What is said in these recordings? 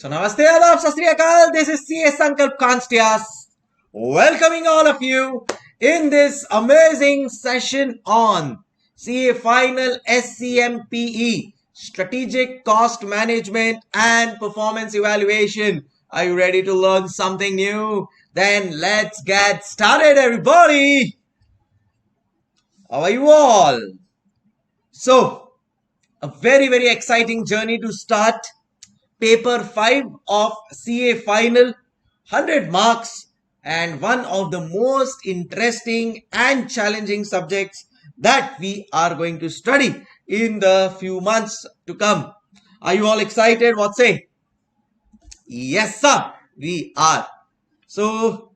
So Namaste, Adab, Sat Sri Akal. This is CA Sankalp Kanstiya welcoming all of you in this amazing session on CA Final Scmpe Strategic Cost Management and Performance Evaluation. Are you ready to learn something new? Then let's get started, everybody. How are you all? So, a very exciting journey to start. Paper 5 of CA Final, 100 marks, and one of the most interesting and challenging subjects that we are going to study in the few months to come. Are you all excited? What say? Yes, sir, we are. So,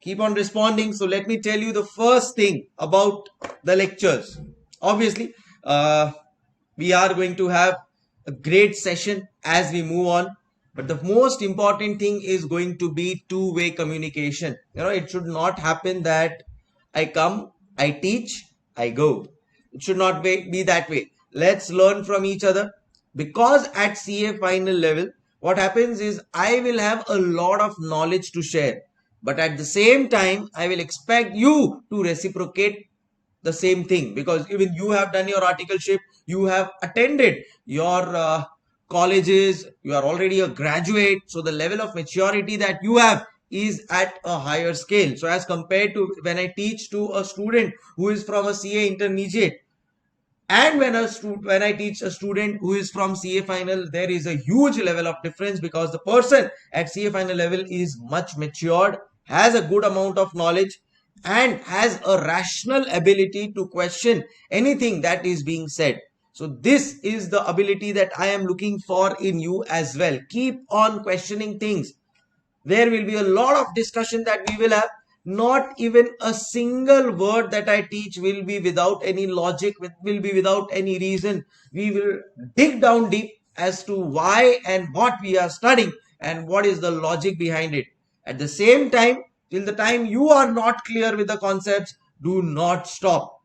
keep on responding. So, let me tell you the first thing about the lectures. Obviously, we are going to have a great session as we move on, but the most important thing is going to be two-way communication. It should not happen that I come, I teach, I go. It should not be that way. Let's learn from each other, because at CA final level what happens is I will have a lot of knowledge to share, but at the same time I will expect you to reciprocate the same thing, because even you have done your articleship, you have attended your colleges, you are already a graduate, so the level of maturity that you have is at a higher scale. So as compared to when I teach to a student who is from a CA intermediate, and when I teach a student who is from CA final, there is a huge level of difference, because the person at CA final level is much matured, has a good amount of knowledge, and has a rational ability to question anything that is being said. So this is the ability that I am looking for in you as well. Keep on questioning things. There will be a lot of discussion that we will have. Not even a single word that I teach will be without any logic, will be without any reason. We will dig down deep as to why and what we are studying and what is the logic behind it. At the same time, till the time you are not clear with the concepts, do not stop.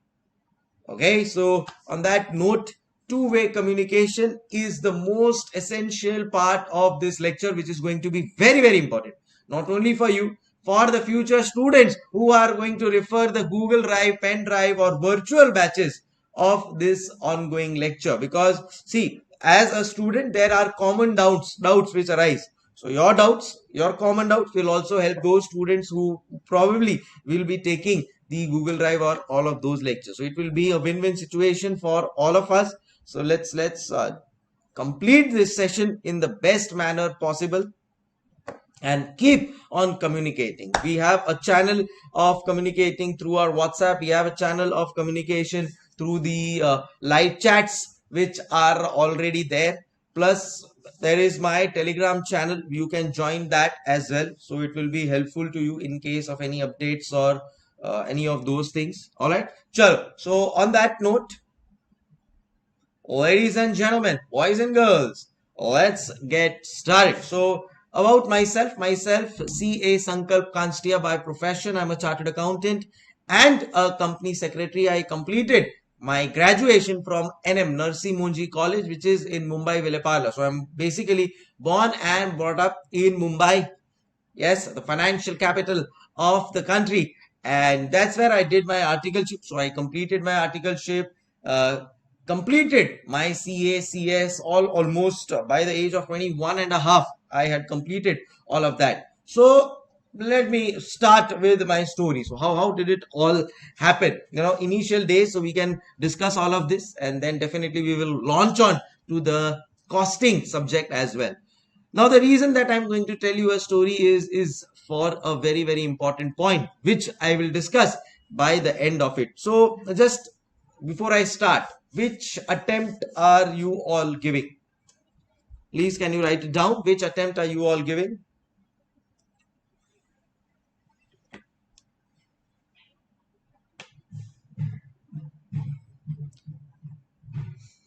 Okay, so on that note, two-way communication is the most essential part of this lecture, which is going to be very important, not only for you, for the future students who are going to refer the Google Drive, pen drive, or virtual batches of this ongoing lecture. Because see, as a student, there are common doubts which arise. So your doubts, your common doubts will also help those students who probably will be taking the Google Drive or all of those lectures. So it will be a win-win situation for all of us. So let's complete this session in the best manner possible and keep on communicating. We have a channel of communicating through our WhatsApp. We have a channel of communication through the live chats which are already there. Plus there is my Telegram channel. You can join that as well. So it will be helpful to you in case of any updates or any of those things. All right. Chalo. So on that note, ladies and gentlemen, boys and girls, let's get started. So about myself, CA Sankalp Kanstiya by profession. I'm a chartered accountant and a company secretary. I completed my graduation from NM Narsi Monji College, which is in Mumbai, Vileparla. So I'm basically born and brought up in Mumbai. Yes, the financial capital of the country. And that's where I did my articleship. So I completed my articleship, completed my CA, CS, all almost by the age of 21 and a half. I had completed all of that. So let me start with my story. So how did it all happen? Initial days. So we can discuss all of this, and then definitely we will launch on to the costing subject as well. Now, the reason that I'm going to tell you a story is for a very important point, which I will discuss by the end of it. So just before I start, which attempt are you all giving? Please, can you write it down? Which attempt are you all giving?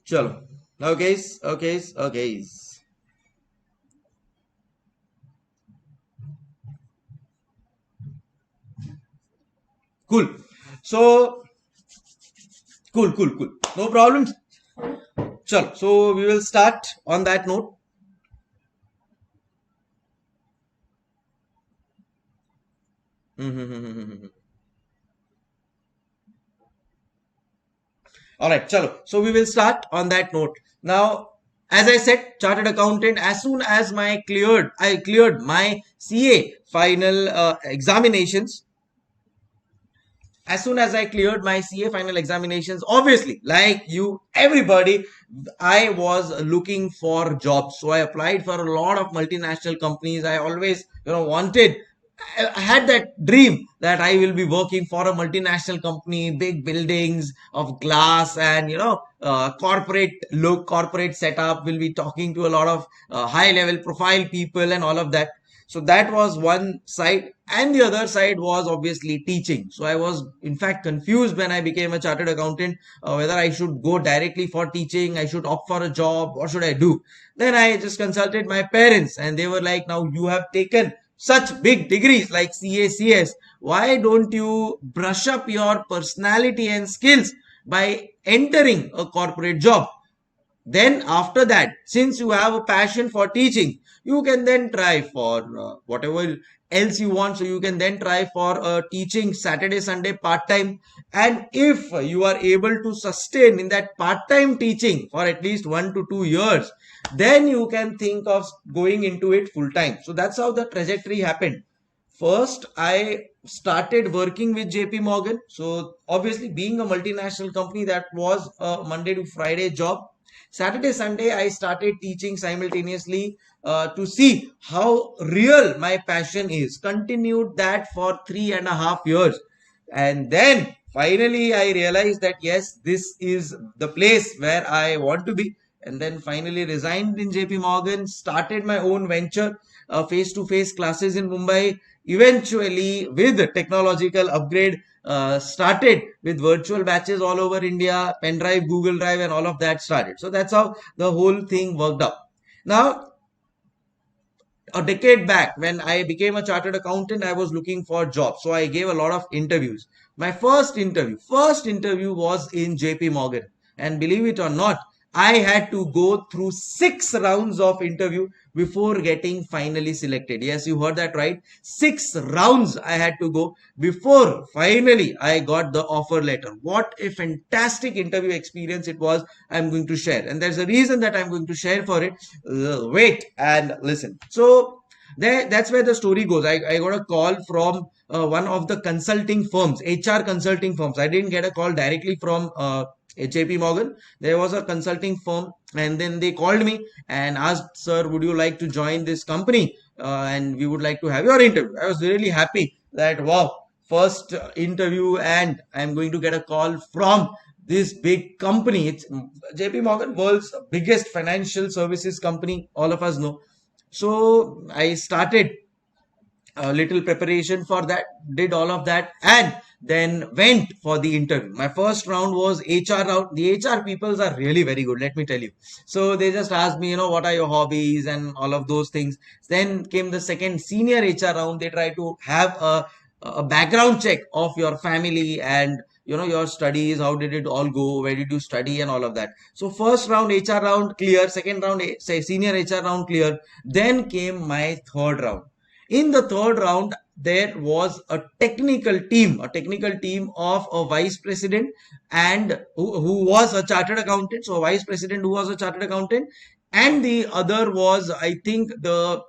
Chalo. Okay. Cool. So, cool. No problems. Chalo. So, we will start on that note. All right, chalo. So we will start on that note. Now, as I said, chartered accountant. As soon as I cleared my CA final examinations. As soon as I cleared my CA final examinations, obviously, like you, everybody, I was looking for jobs. So I applied for a lot of multinational companies. I always, wanted. I had that dream that I will be working for a multinational company, big buildings of glass, and corporate look, corporate setup. Will be talking to a lot of high level profile people and all of that. So that was one side, and the other side was obviously teaching. So I was in fact confused when I became a chartered accountant, whether I should go directly for teaching, I should opt for a job, what should I do. Then I just consulted my parents, and they were like, now you have taken such big degrees like CACS, why don't you brush up your personality and skills by entering a corporate job? Then after that, since you have a passion for teaching, you can then try for whatever else you want. So you can then try for teaching Saturday Sunday part time, and if you are able to sustain in that part time teaching for at least 1 to 2 years, then you can think of going into it full time. So that's how the trajectory happened. First, I started working with JP Morgan. So obviously, being a multinational company, that was a Monday to Friday job. Saturday, Sunday, I started teaching simultaneously to see how real my passion is. Continued that for 3.5 years. And then finally, I realized that yes, this is the place where I want to be. And then finally resigned in JP Morgan, started my own venture, face to face classes in Mumbai. Eventually, with technological upgrade, started with virtual batches all over India, pen drive, Google Drive, and all of that started. So that's how the whole thing worked out. Now, a decade back, when I became a chartered accountant, I was looking for jobs. So I gave a lot of interviews. My first interview was in JP Morgan. And believe it or not, I had to go through 6 rounds of interview before getting finally selected. Yes, you heard that right. 6 rounds I had to go before finally I got the offer letter. What a fantastic interview experience it was. I'm going to share. And there's a reason that I'm going to share for it. Wait and listen. So that's where the story goes. I got a call from one of the consulting firms, HR consulting firms. I didn't get a call directly from JP Morgan. There was a consulting firm, and then they called me and asked, sir, would you like to join this company? And we would like to have your interview. I was really happy that, wow, first interview, and I'm going to get a call from this big company. It's JP Morgan, world's biggest financial services company. All of us know. So I started a little preparation for that, did all of that, and then went for the interview. My first round was HR round. The HR peoples are really very good, let me tell you. So they just asked me, what are your hobbies and all of those things. Then came the second senior HR round. They try to have a background check of your family and your studies, how did it all go, where did you study, and all of that. So first round HR round clear, second round say senior HR round clear. Then came my third round. In the third round, there was a technical team of a vice president and who was a chartered accountant. So a vice president who was a chartered accountant, and the other was, I think, the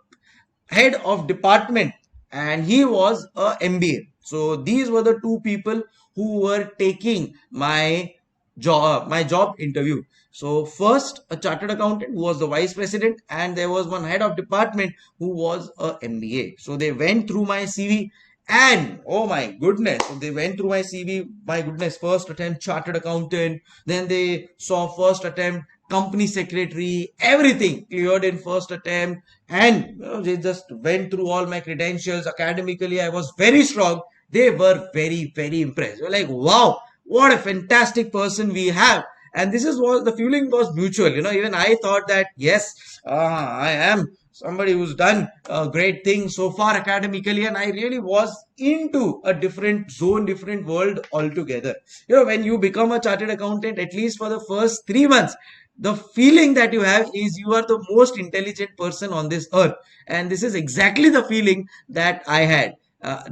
head of department, and he was a MBA. So these were the two people who were taking my job interview. So first, a chartered accountant who was the vice president, and there was one head of department who was a MBA. So they went through my CV, and oh my goodness, so they went through my CV. My goodness, first attempt chartered accountant, then they saw first attempt company secretary, everything cleared in first attempt, and they just went through all my credentials. Academically, I was very strong. They were very, very impressed. They were like, wow, what a fantastic person we have. And this is what the feeling was mutual. Even I thought that, yes, I am somebody who's done a great thing so far academically, and I really was into a different zone, different world altogether. When you become a chartered accountant, at least for the first 3 months, the feeling that you have is you are the most intelligent person on this earth. And this is exactly the feeling that I had.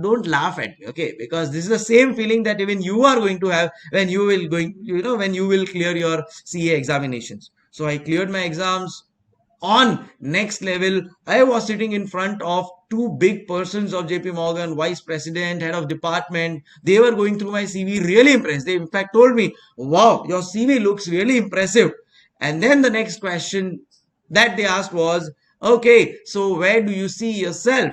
don't laugh at me, okay? Because this is the same feeling that even you are going to have when you will going, when you will clear your CA examinations. So I cleared my exams on next level. I was sitting in front of two big persons of JP Morgan, vice president, head of department. They were going through my CV, really impressed. They in fact told me, wow, your CV looks really impressive. And then the next question that they asked was, okay, so where do you see yourself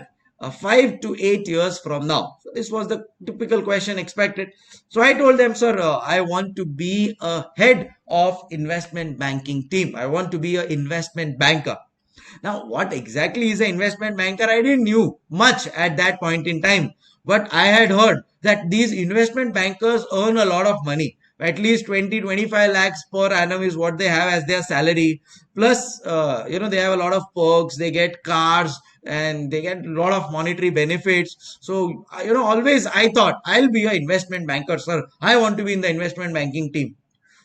5 to 8 years from now? So this was the typical question expected. So I told them, sir, I want to be a head of investment banking team. I want to be an investment banker. Now, what exactly is an investment banker? I didn't knew much at that point in time, but I had heard that these investment bankers earn a lot of money. At least 20-25 lakhs per annum is what they have as their salary. Plus, they have a lot of perks. They get cars and they get a lot of monetary benefits. So, always I thought I'll be an investment banker, sir. I want to be in the investment banking team.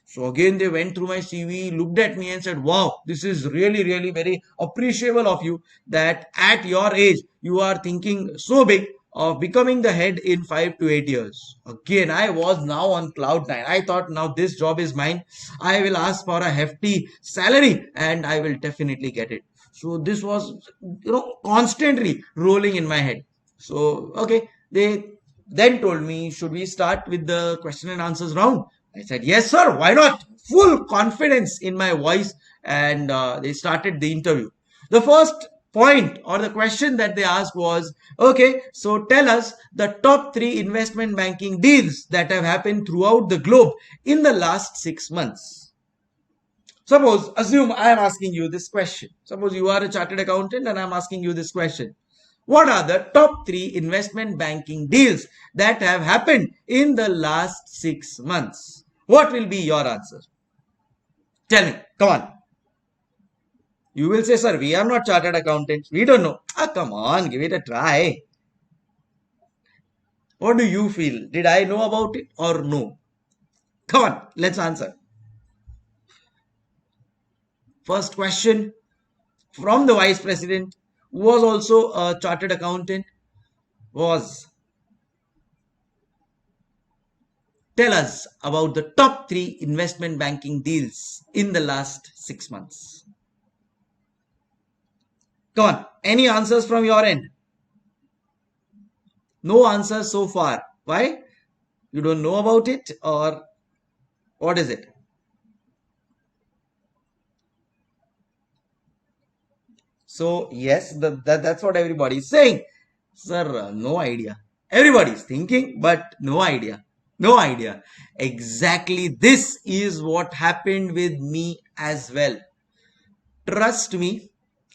So again, they went through my CV, looked at me and said, wow, this is really, really very appreciable of you that at your age, you are thinking so big of becoming the head in 5 to 8 years. Again, I was now on cloud nine. I thought now this job is mine. I will ask for a hefty salary and I will definitely get it. So this was, constantly rolling in my head. So, okay, they then told me, should we start with the question and answers round? I said, yes, sir, why not? Full confidence in my voice. And they started the interview. The first point or the question that they asked was, okay, so tell us the top three investment banking deals that have happened throughout the globe in the last 6 months. Suppose, assume I am asking you this question. Suppose you are a chartered accountant and I am asking you this question. What are the top three investment banking deals that have happened in the last 6 months? What will be your answer? Tell me. Come on. You will say, sir, we are not chartered accountants. We don't know. Come on. Give it a try. What do you feel? Did I know about it or no? Come on. Let's answer. First question from the vice president, who was also a chartered accountant, was, tell us about the top three investment banking deals in the last 6 months. Come on, any answers from your end? No answers so far. Why? You don't know about it or what is it? So, yes, that's what everybody is saying. Sir, no idea. Everybody is thinking, but no idea. No idea. Exactly this is what happened with me as well. Trust me,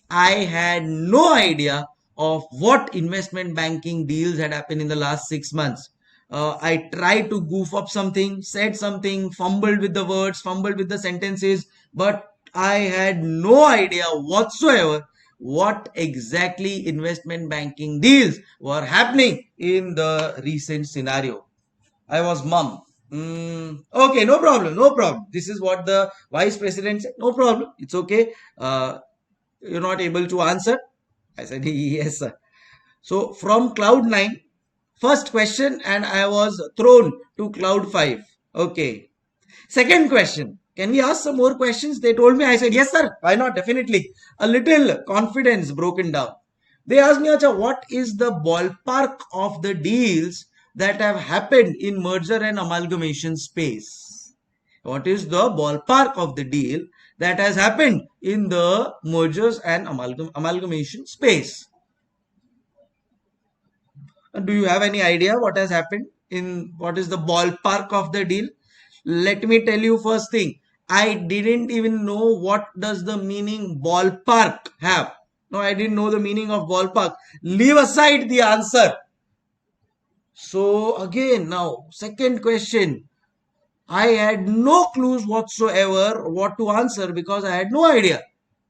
I had no idea of what investment banking deals had happened in the last 6 months. I tried to goof up something, said something, fumbled with the words, fumbled with the sentences, but I had no idea whatsoever what exactly investment banking deals were happening in the recent scenario. I was mum. Okay, no problem, no problem. This is what the vice president said. No problem. It's okay. You're not able to answer. I said, yes, sir. So from cloud 9, first question, and I was thrown to cloud 5. Okay. Second question. Can we ask some more questions? They told me. I said, yes, sir. Why not? Definitely. A little confidence broken down. They asked me, Acha, what is the ballpark of the deals that have happened in merger and amalgamation space? What is the ballpark of the deal that has happened in the mergers and amalgamation space? Do you have any idea what has happened in what is the ballpark of the deal? Let me tell you first thing. I didn't even know what does the meaning ballpark have. No, I didn't know the meaning of ballpark. Leave aside the answer. So again, now second question. I had no clues whatsoever what to answer because I had no idea.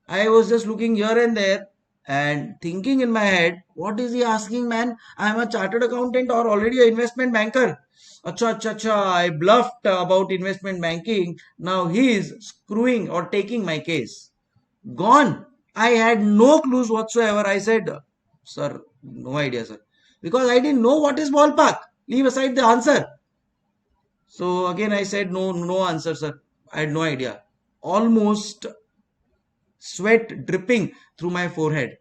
I was just looking here and there and thinking in my head, what is he asking, man? I am a chartered accountant or already an investment banker. Acha, acha, acha, I bluffed about investment banking. Now he is screwing or taking my case. Gone. I had no clues whatsoever. I said, sir, no idea, sir. because I didn't know what is ballpark. Leave aside the answer. So again I said no answer, sir. I had no idea. Almost sweat dripping through my forehead.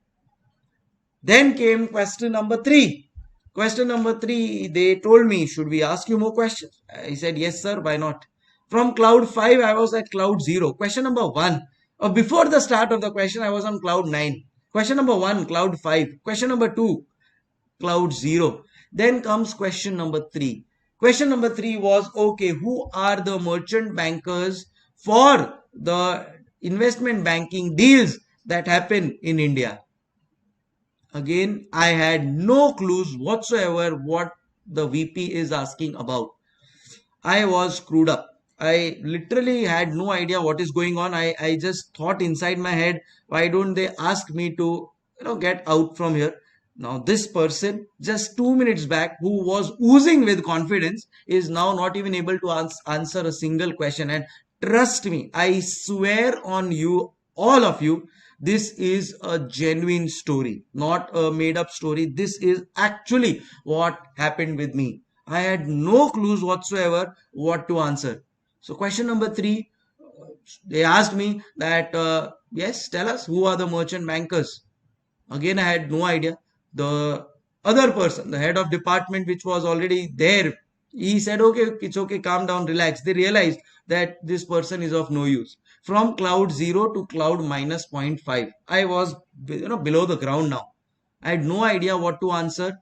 Then came question number 3. Question number 3, they told me, should we ask you more questions? I said, yes, sir, why not? From cloud 5, I was at cloud 0. Question number 1, before the start of the question, I was on cloud 9. Question number 1, cloud 5. Question number 2, cloud 0. Then comes question number 3. Question number 3 was, okay, who are the merchant bankers for the investment banking deals that happen in India? Again, I had no clues whatsoever what the VP is asking about. I was screwed up. I literally had no idea what is going on. I just thought inside my head, why don't they ask me to, get out from here? Now, this person just 2 minutes back, who was oozing with confidence, is now not even able to answer a single question. And trust me, I swear on you, all of you, this is a genuine story, not a made up story. This is actually what happened with me. I had no clues whatsoever what to answer. So question number 3, they asked me that, yes, tell us who are the merchant bankers. Again, I had no idea. The other person, the head of department, which was already there, he said, okay, it's okay, calm down, relax. They realized that this person is of no use. From cloud 0 to cloud minus 0.5, I was, below the ground now. I had no idea what to answer.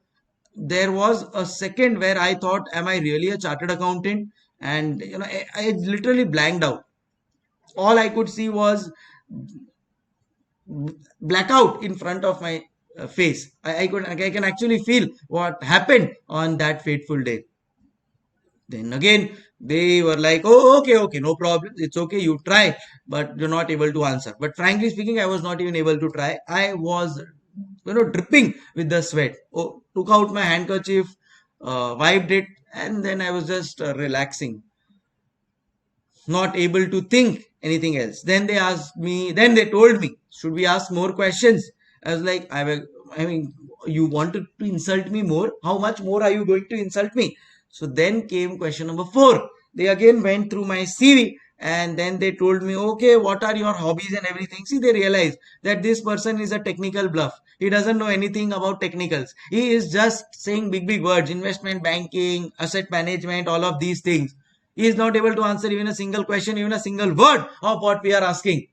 There was a second where I thought, am I really a chartered accountant? And I literally blanked out. All I could see was blackout in front of my face. I can actually feel what happened on that fateful day. Then again, they were like, oh, okay, no problem. It's okay, you try, but you're not able to answer. But frankly speaking, I was not even able to try. I was, dripping with the sweat. Oh, took out my handkerchief, wiped it, and then I was just relaxing, not able to think anything else. Then they told me, should we ask more questions? I was like, I mean, you wanted to insult me more? How much more are you going to insult me? So then came question number 4. They again went through my CV and then they told me, okay, what are your hobbies and everything? See, they realized that this person is a technical bluff. He doesn't know anything about technicals. He is just saying big words, investment banking, asset management, all of these things. He is not able to answer even a single question, even a single word of what we are asking.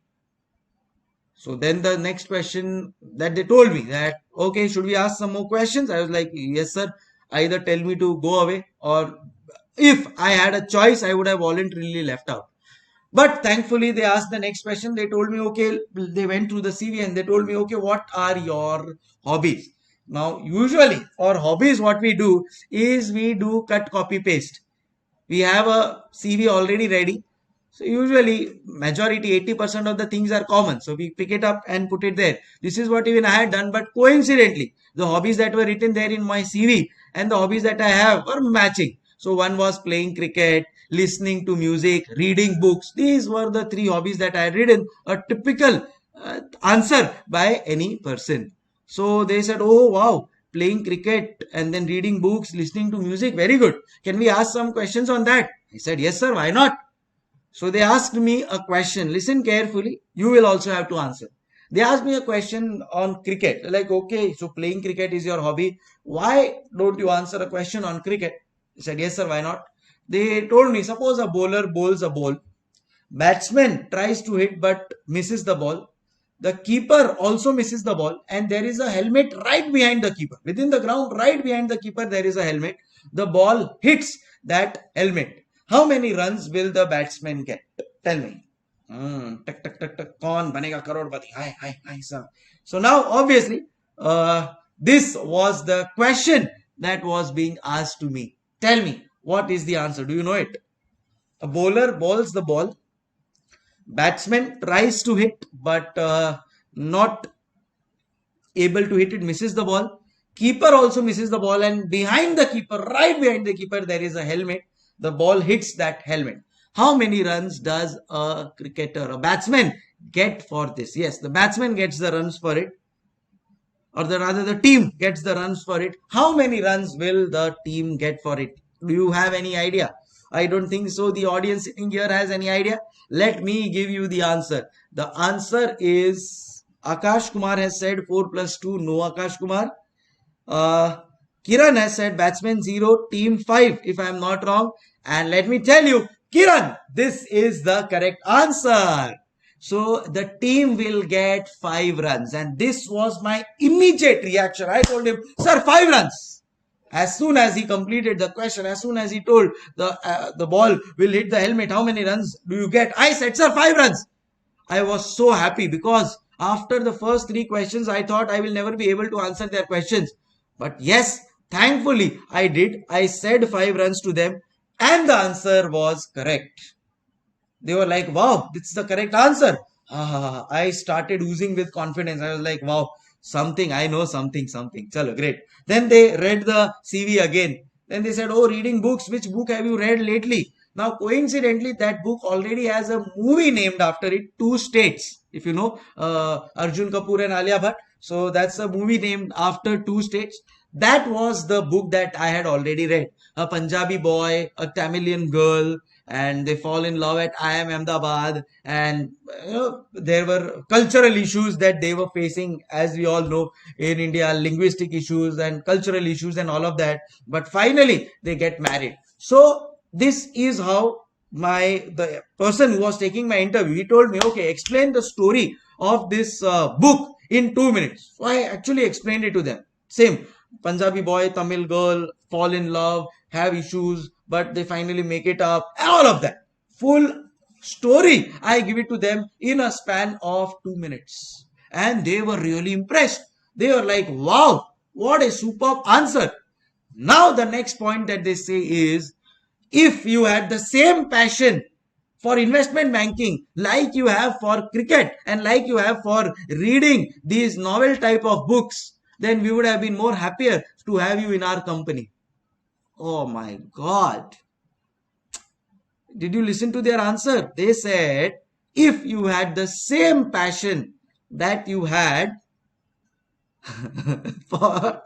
So then the next question that they told me that, okay, should we ask some more questions? I was like, yes, sir. Either tell me to go away, or if I had a choice, I would have voluntarily left out. But thankfully, they asked the next question. They told me, okay, they went through the CV and they told me, okay, what are your hobbies? Now, usually for hobbies, what we do is we do cut, copy, paste. We have a CV already ready. So usually majority 80% of the things are common. So we pick it up and put it there. This is what even I had done. But coincidentally, the hobbies that were written there in my CV and the hobbies that I have were matching. So one was playing cricket, listening to music, reading books. These were the 3 hobbies that I had written. A typical answer by any person. So they said, oh wow, playing cricket and then reading books, listening to music. Very good. Can we ask some questions on that? I said, yes, sir. Why not? So they asked me a question. Listen carefully. You will also have to answer. They asked me a question on cricket. Like, okay, so playing cricket is your hobby. Why don't you answer a question on cricket? I said, yes, sir. Why not? They told me, suppose a bowler bowls a ball. Batsman tries to hit but misses the ball. The keeper also misses the ball, and there is a helmet right behind the keeper. Within the ground, right behind the keeper, there is a helmet. The ball hits that helmet. How many runs will the batsman get? Tell me. Tak tak tak tak. Kaun banega crorepati? Hi, sir. So now, obviously, this was the question that was being asked to me. Tell me, what is the answer? Do you know it? A bowler bowls the ball. Batsman tries to hit but not able to hit it, misses the ball. Keeper also misses the ball, and behind the keeper, right behind the keeper, there is a helmet. The ball hits that helmet. How many runs does a cricketer, a batsman, get for this? Yes, the batsman gets the runs for it. or rather the team gets the runs for it, how many runs will the team get for it? Do you have any idea? I don't think so. The audience sitting here has any idea. Let me give you the answer. The answer is Akash Kumar has said 4 plus 2. No, Akash Kumar. Uh, Kiran has said batsman 0, team 5, if I am not wrong. And let me tell you, Kiran, this is the correct answer. So the team will get 5 runs. And this was my immediate reaction. I told him, sir, 5 runs. As soon as he completed the question, as soon as he told the ball will hit the helmet, how many runs do you get? I said, sir, 5 runs. I was so happy because after the first 3 questions, I thought I will never be able to answer their questions. But yes, thankfully I did. I said 5 runs to them and the answer was correct. They were like, wow, this is the correct answer. I started oozing with confidence. I was like, wow, something, I know something. Chalo, great. Then they read the CV again. Then they said, oh, reading books. Which book have you read lately? Now, coincidentally, that book already has a movie named after it, Two States. If you know, Arjun Kapoor and Alia Bhatt. So that's a movie named after Two States. That was the book that I had already read. A Punjabi boy, a Tamilian girl, and they fall in love at IIM Ahmedabad, and there were cultural issues that they were facing, as we all know, in India, linguistic issues and cultural issues and all of that. But finally, they get married. So this is how the person who was taking my interview, he told me, okay, explain the story of this book in 2 minutes. So I actually explained it to them. Same, Punjabi boy, Tamil girl, fall in love, have issues, but they finally make it up, all of that. Full story, I give it to them in a span of 2 minutes. And they were really impressed. They were like, wow, what a superb answer. Now the next point that they say is, if you had the same passion for investment banking like you have for cricket and like you have for reading these novel type of books, then we would have been more happier to have you in our company. Oh my God. Did you listen to their answer? They said, if you had the same passion that you had for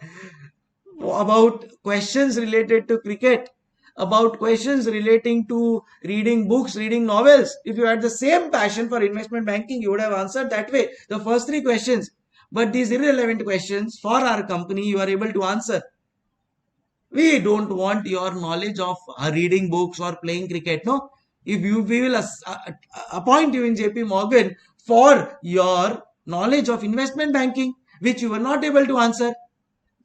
about questions related to cricket, about questions relating to reading books, reading novels, if you had the same passion for investment banking, you would have answered that way. The first 3 questions. But these irrelevant questions for our company, you are able to answer. We don't want your knowledge of reading books or playing cricket. No, we will appoint you in JP Morgan for your knowledge of investment banking, which you were not able to answer,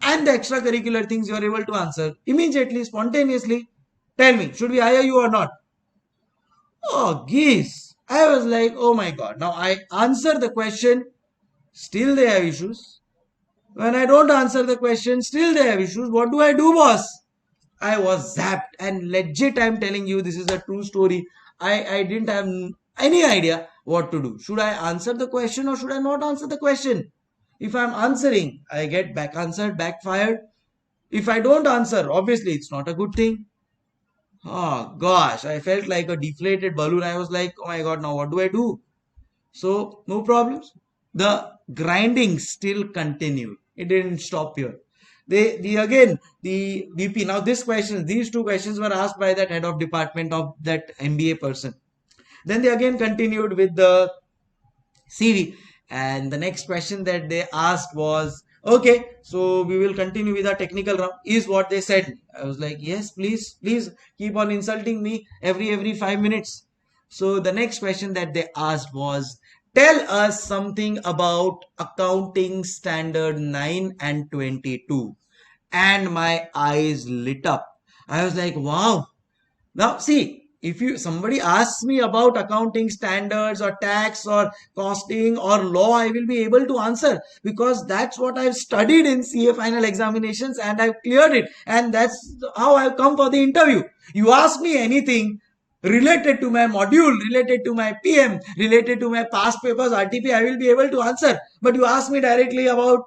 and the extracurricular things you are able to answer immediately, spontaneously. Tell me, should we hire you or not? Oh, geez. I was like, oh my God. Now I answer the question, still they have issues. When I don't answer the question, still they have issues. What do I do, boss? I was zapped, and legit, I'm telling you, this is a true story. I didn't have any idea what to do. Should I answer the question or should I not answer the question? If I'm answering, I get back answered, backfired. If I don't answer, obviously it's not a good thing. Oh gosh, I felt like a deflated balloon. I was like, oh my God, now what do I do? So no problems. The grinding still continued. It didn't stop here. The VP. Now these 2 questions were asked by that head of department of that MBA person. Then they again continued with the CV. And the next question that they asked was, okay, so we will continue with our technical round, is what they said. I was like, yes, please keep on insulting me every 5 minutes. So the next question that they asked was, tell us something about accounting standard 9 and 22. And my eyes lit up. I was like, wow. Now see, if somebody asks me about accounting standards or tax or costing or law, I will be able to answer, because that's what I've studied in CA final examinations and I've cleared it, and that's how I've come for the interview. You ask me anything related to my module, related to my PM, related to my past papers, RTP, I will be able to answer. But you ask me directly about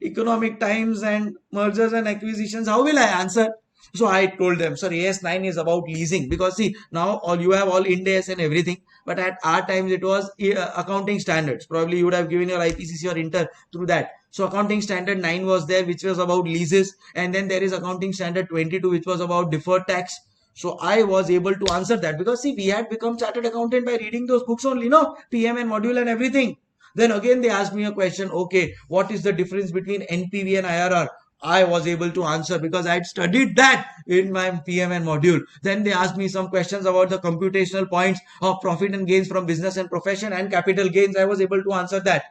economic times and mergers and acquisitions, how will I answer? So I told them, sir, AS9 is about leasing, because see, now all you have all Ind AS and everything, but at our times it was accounting standards. Probably you would have given your IPCC or Inter through that. So accounting standard 9 was there, which was about leases, and then there is accounting standard 22, which was about deferred tax. So I was able to answer that, because see, we had become chartered accountant by reading those books only, no, PM and module and everything. Then again they asked me a question, okay, what is the difference between NPV and IRR? I was able to answer because I had studied that in my PMN module. Then they asked me some questions about the computational points of profit and gains from business and profession and capital gains. I was able to answer that.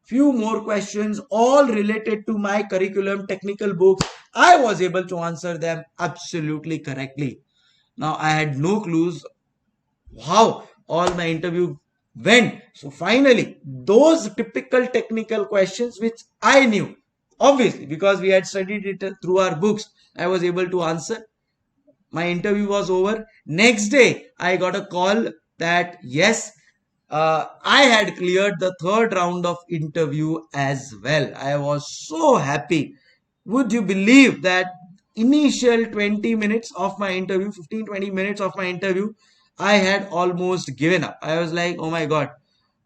Few more questions, all related to my curriculum, technical books. I was able to answer them absolutely correctly. Now I had no clues how all my interview went. So finally, those typical technical questions which I knew, obviously, because we had studied it through our books, I was able to answer. My interview was over. Next day, I got a call that yes, I had cleared the third round of interview as well. I was so happy. Would you believe that initial 20 minutes of my interview, 15-20 minutes of my interview, I had almost given up. I was like, oh my God,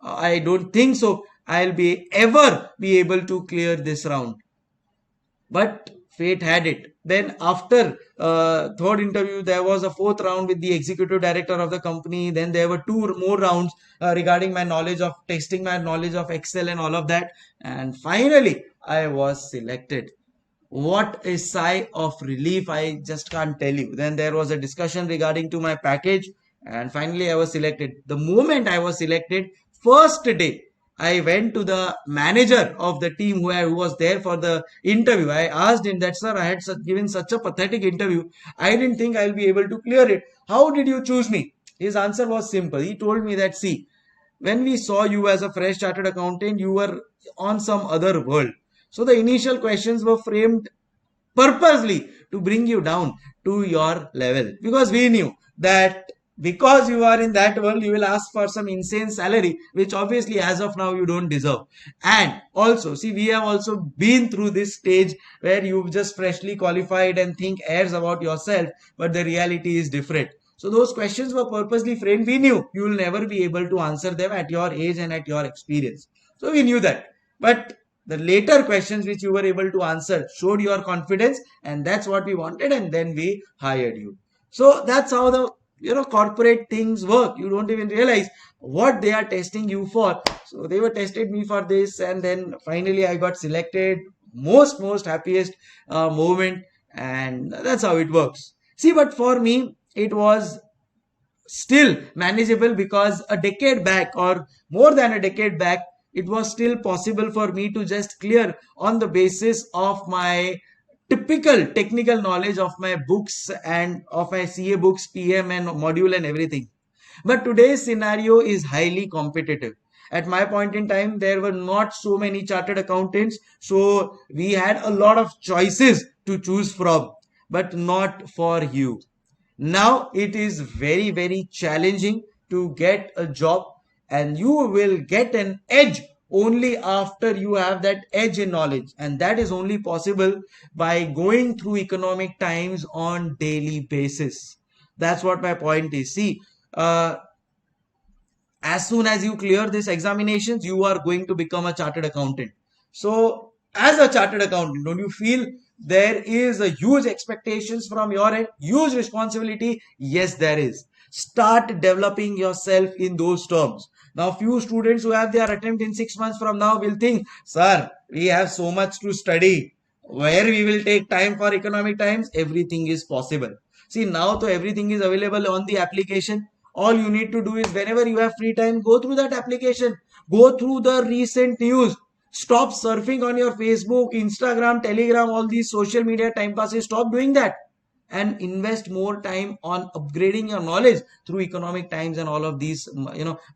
I don't think so I'll be ever be able to clear this round. But fate had it. Then after third interview, there was a fourth round with the executive director of the company. Then there were two more rounds regarding my knowledge of testing, my knowledge of Excel and all of that. And finally, I was selected. What a sigh of relief, I just can't tell you. Then there was a discussion regarding to my package, and finally I was selected. The moment I was selected, first day I went to the manager of the team who was there for the interview. I asked him that, sir, I had given such a pathetic interview. I didn't think I'll be able to clear it. How did you choose me? His answer was simple. He told me that, see, when we saw you as a fresh chartered accountant, you were on some other world. So the initial questions were framed purposely to bring you down to your level, because we knew that because you are in that world, you will ask for some insane salary, which obviously as of now you don't deserve. And also, see, we have also been through this stage where you've just freshly qualified and think airs about yourself, but the reality is different. So those questions were purposely framed. We knew you will never be able to answer them at your age and at your experience. So we knew that. But the later questions which you were able to answer showed your confidence, and that's what we wanted, and then we hired you. So that's how the corporate things work. You don't even realize what they are testing you for. So they were tested me for this, and then finally I got selected. Most happiest moment, and that's how it works. See, but for me it was still manageable, because a decade back, or more than a decade back, it was still possible for me to just clear on the basis of my typical technical knowledge of my books and of my CA books, PM and module and everything. But today's scenario is highly competitive. At my point in time, there were not so many chartered accountants, so we had a lot of choices to choose from, but not for you. Now it is very challenging to get a job, and you will get an edge only after you have that edge in knowledge, and that is only possible by going through economic times on daily basis. That's what my point is. See, as soon as you clear these examinations, you are going to become a chartered accountant. So as a chartered accountant, don't you feel there is a huge expectations from your end, huge responsibility? Yes, there is. Start developing yourself in those terms. Now few students who have their attempt in 6 months from now will think, sir, we have so much to study, where we will take time for economic times? Everything is possible. See, now so everything is available on the application. All you need to do is, whenever you have free time, go through that application, go through the recent news. Stop surfing on your Facebook, Instagram, Telegram, all these social media time passes. Stop doing that, and invest more time on upgrading your knowledge through economic times and all of these.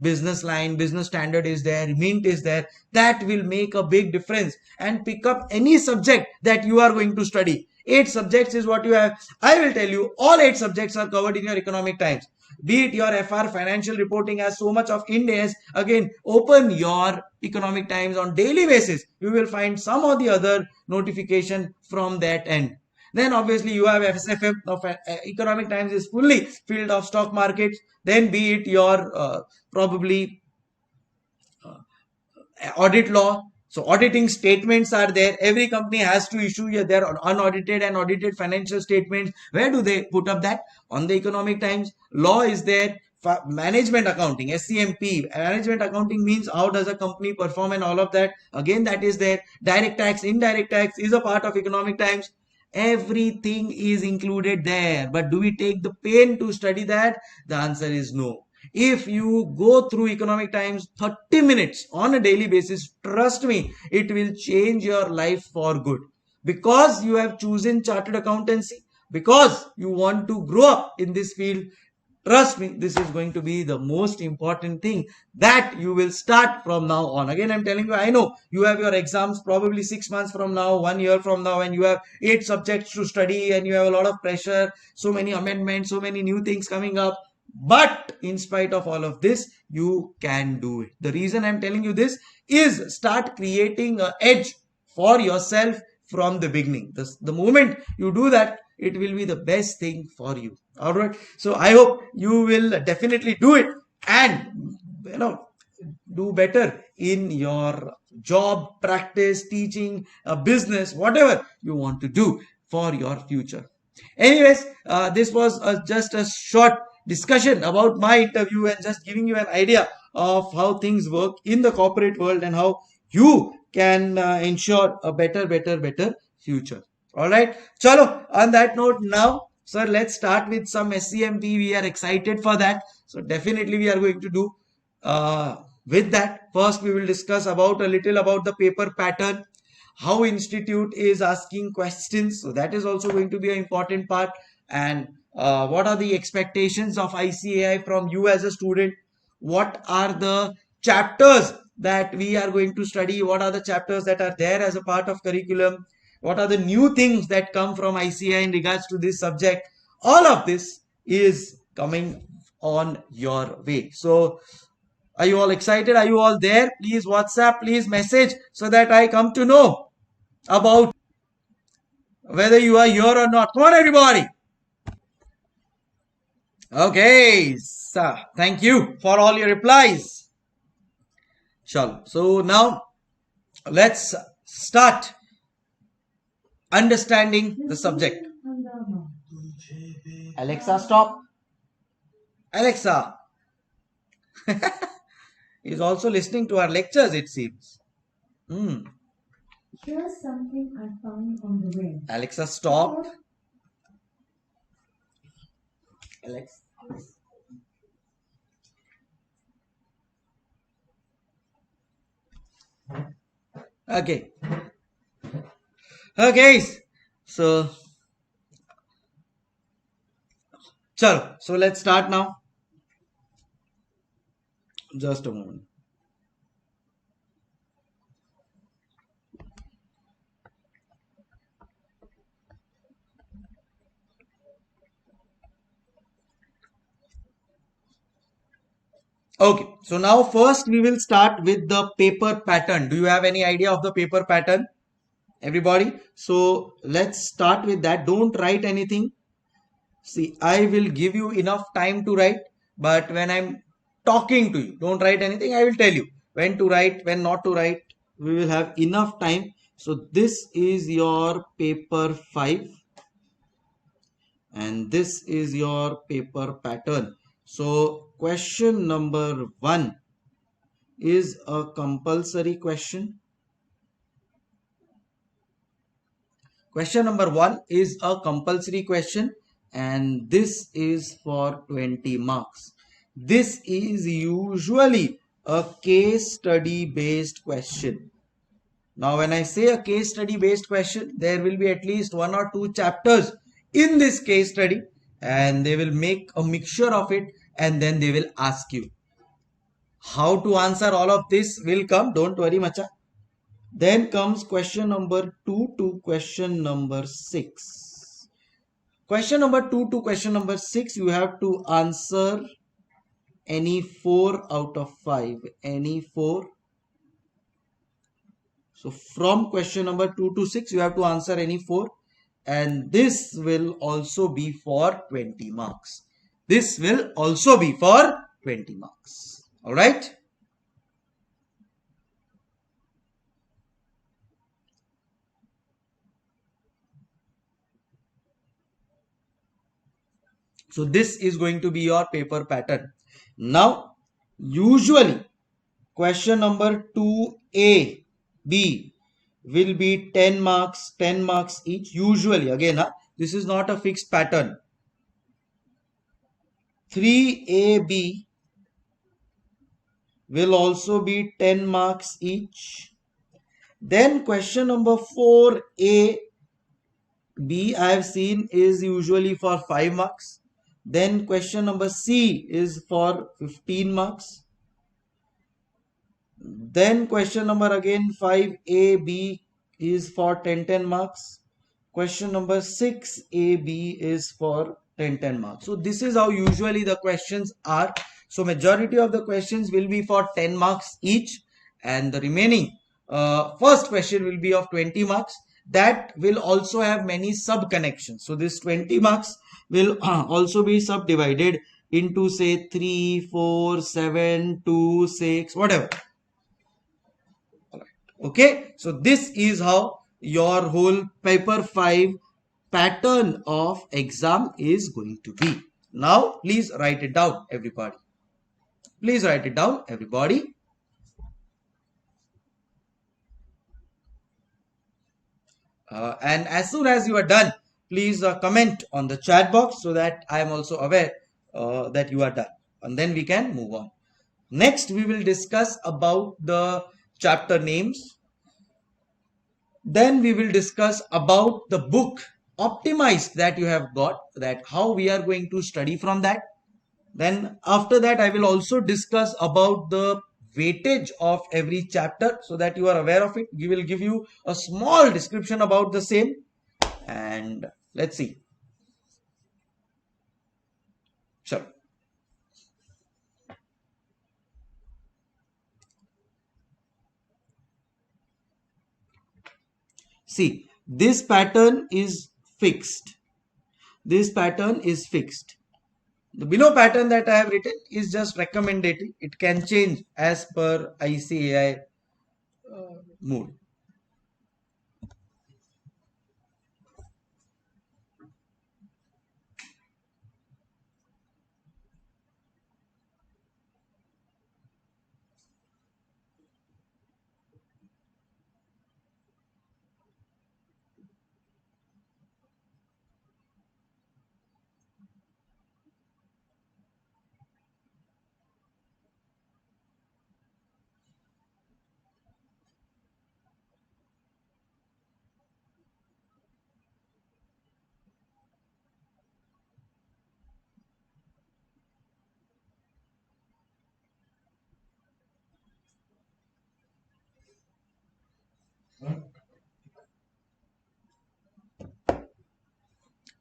Business line, business standard is there, mint is there. That will make a big difference. And pick up any subject that you are going to study. 8 subjects is what you have. I will tell you, all 8 subjects are covered in your economic times. Be it your FR, financial reporting, has so much of Ind AS. Again, open your economic times on daily basis. You will find some or the other notification from that end. Then obviously you have FSFM of Economic Times is fully filled of stock markets. Then be it your probably audit law. So auditing statements are there. Every company has to issue their unaudited and audited financial statements. Where do they put up that? On the Economic Times. Law is there. Management accounting, Scmpe. Management accounting means how does a company perform and all of that. Again, that is there. Direct tax, indirect tax is a part of Economic Times. Everything is included there. But do we take the pain to study that? The answer is no. If you go through Economic Times 30 minutes on a daily basis, trust me, it will change your life for good. Because you have chosen chartered accountancy, because you want to grow up in this field, trust me, this is going to be the most important thing that you will start from now on. Again, I'm telling you, I know you have your exams probably 6 months from now, 1 year from now, and you have 8 subjects to study and you have a lot of pressure, so many amendments, so many new things coming up. But in spite of all of this, you can do it. The reason I'm telling you this is start creating an edge for yourself from the beginning. The moment you do that, it will be the best thing for you. All right. So I hope you will definitely do it and do better in your job, practice, teaching, business, whatever you want to do for your future. Anyways, this was just a short discussion about my interview and just giving you an idea of how things work in the corporate world and how you can ensure a better future. All right. Chalo, on that note now, sir, let's start with some Scmpe. We are excited for that. So definitely we are going to do with that. First, we will discuss about a little about the paper pattern, how institute is asking questions. So that is also going to be an important part. And what are the expectations of ICAI from you as a student? What are the chapters that we are going to study? What are the chapters that are there as a part of curriculum? What are the new things that come from ICAI in regards to this subject? All of this is coming on your way. So are you all excited? Are you all there? Please WhatsApp, please message so that I come to know about whether you are here or not. Come on, everybody. Okay, so thank you for all your replies. Shall. So now let's start understanding the subject. Alexa, stop. Alexa is also listening to our lectures, it seems. Here's something I found on the web. Alexa, stop. Alexa. Okay. Okay. So let's start now. Just a moment. Okay, so now first we will start with the paper pattern. Do you have any idea of the paper pattern? Everybody? So let's start with that. Don't write anything. See, I will give you enough time to write, but when I'm talking to you, don't write anything. I will tell you when to write, when not to write. We will have enough time. So this is your paper 5 and this is your paper pattern. So question number 1 is a compulsory question. Question number 1 is a compulsory question and this is for 20 marks. This is usually a case study based question. Now when I say a case study based question, there will be at least 1 or 2 chapters in this case study and they will make a mixture of it and then they will ask you. How to answer all of this will come, don't worry macha. Then comes question number 2 to question number 6. Question number 2 to question number 6, you have to answer any 4 out of 5. Any 4. So from question number 2 to 6, you have to answer any 4. and this will also be for 20 marks. This will also be for 20 marks. All right. So this is going to be your paper pattern. Now, usually question number 2A, B will be 10 marks each. Usually, again, this is not a fixed pattern. 3AB will also be 10 marks each. Then question number 4A, B I have seen is usually for 5 marks. Then question number C is for 15 marks. Then question number again 5AB is for 10 marks. Question number 6AB is for 10 marks. So this is how usually the questions are. So majority of the questions will be for 10 marks each, and the remaining first question will be of 20 marks. That will also have many sub connections. So this 20 marks will also be subdivided into say 3, 4, 7, 2, 6, whatever. Okay, so this is how your whole paper 5 pattern of exam is going to be. Now please write it down, everybody. Please write it down, everybody. And as soon as you are done, please comment on the chat box so that I am also aware that you are done, and then we can move on. Next we will discuss about the chapter names. Then we will discuss about the book optimized that you have got, that how we are going to study from that. Then after that I will also discuss about the weightage of every chapter so that you are aware of it. We will give you a small description about the same, and let's see. Sure. See, this pattern is fixed. This pattern is fixed. The below pattern that I have written is just recommendatory. It can change as per ICAI mood.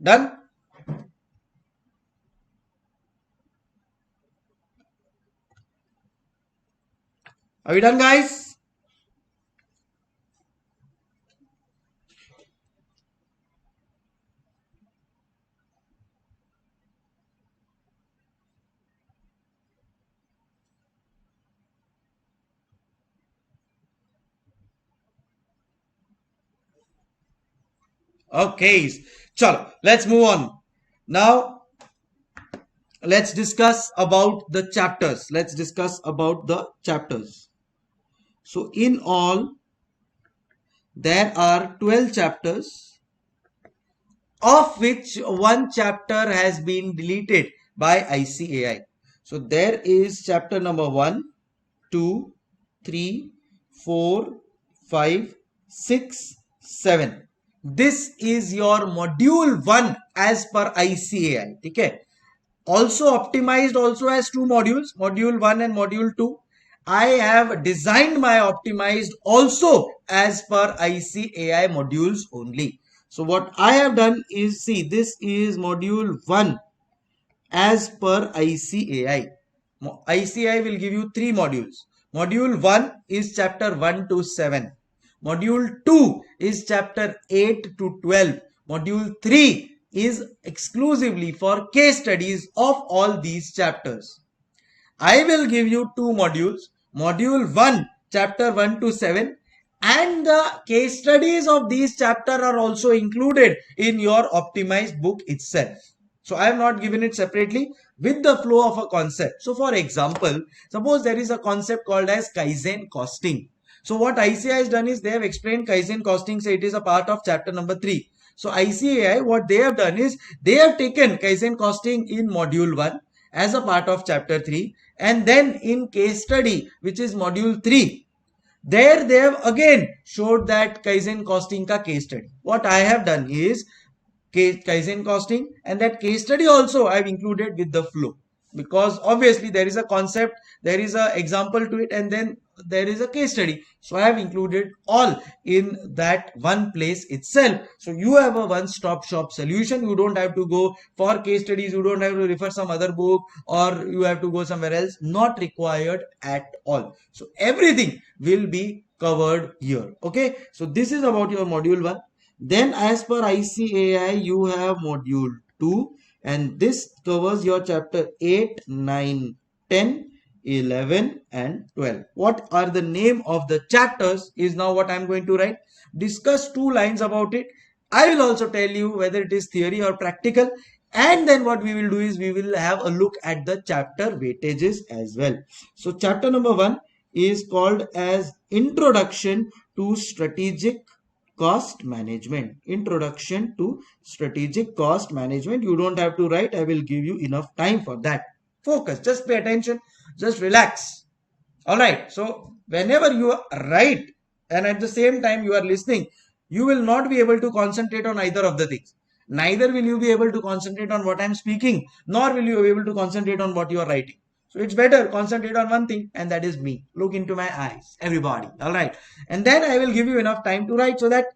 Done? Are we done, guys? Okay, chalo, let's move on. Now, let's discuss about the chapters. Let's discuss about the chapters. So, in all, there are 12 chapters, of which one chapter has been deleted by ICAI. So, there is chapter number 1, 2, 3, 4, 5, 6, 7. This is your module 1 as per ICAI. Okay. Also optimized also has 2 modules, module 1 and module 2. I have designed my optimized also as per ICAI modules only. So what I have done is, see, this is module 1 as per ICAI. ICAI will give you 3 modules. Module 1 is chapter 1 to 7. Module 2 is chapter 8 to 12. Module 3 is exclusively for case studies of all these chapters. I will give you two modules, module 1, chapter 1 to 7, and the case studies of these chapters are also included in your optimized book itself. So I have not given it separately with the flow of a concept. So for example, suppose there is a concept called as Kaizen costing. So what ICAI has done is they have explained Kaizen costing, so it is a part of chapter number 3. So ICAI, what they have done is they have taken Kaizen costing in module 1 as a part of chapter 3, and then in case study, which is module 3, there they have again showed that Kaizen costing ka case study. What I have done is Kaizen costing, and that case study also I have included with the flow, because obviously there is a concept, there is a example to it, and then there is a case study. So I have included all in that one place itself. So you have a one-stop shop solution. You don't have to go for case studies, you don't have to refer some other book, or you have to go somewhere else. Not required at all. So everything will be covered here. Okay, so this is about your module 1. Then as per ICAI, you have module 2, and this covers your chapter 8, 9, 10, 11 and 12. What are the name of the chapters is now what I am going to write. Discuss 2 lines about it. I will also tell you whether it is theory or practical, and then what we will do is we will have a look at the chapter weightages as well. So chapter number 1 is called as Introduction to Strategic Cost Management. Introduction to Strategic Cost Management. You don't have to write. I will give you enough time for that. Focus. Just pay attention. Just relax. Alright. So whenever you write and at the same time you are listening, you will not be able to concentrate on either of the things. Neither will you be able to concentrate on what I am speaking, nor will you be able to concentrate on what you are writing. So it's better concentrate on one thing, and that is me. Look into my eyes, everybody. All right. And then I will give you enough time to write so that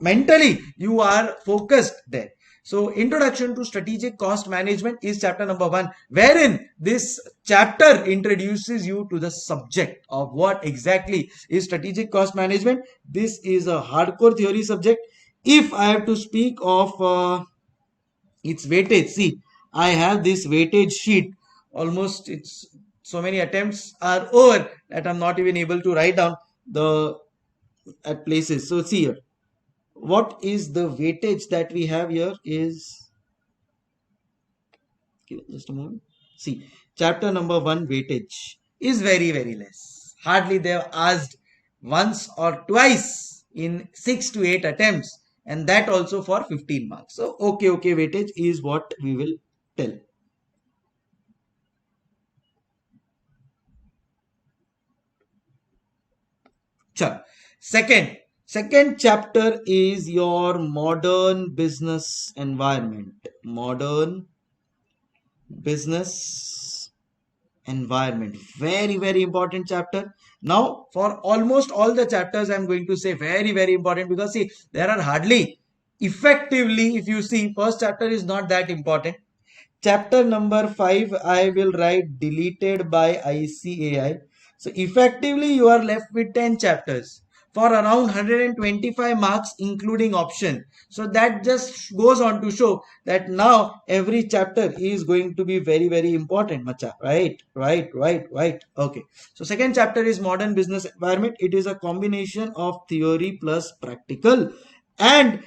mentally you are focused there. So Introduction to Strategic Cost Management is chapter number 1, wherein this chapter introduces you to the subject of what exactly is strategic cost management. This is a hardcore theory subject. If I have to speak of its weightage, see, I have this weightage sheet. Almost it's so many attempts are over that I'm not even able to write down the at places. So see here, what is the weightage that we have here is, just a moment. See, chapter number 1 weightage is very less. Hardly they have asked once or twice in 6 to 8 attempts, and that also for 15 marks. So okay, weightage is what we will tell. Second chapter is your modern business environment. Modern business environment. Very important chapter. Now for almost all the chapters I am going to say very important, because see, there are hardly, effectively if you see, first chapter is not that important. Chapter number 5 I will write deleted by ICAI. So effectively you are left with 10 chapters for around 125 marks including option. So that just goes on to show that now every chapter is going to be very important, macha. Right. Okay. So second chapter is modern business environment. It is a combination of theory plus practical, and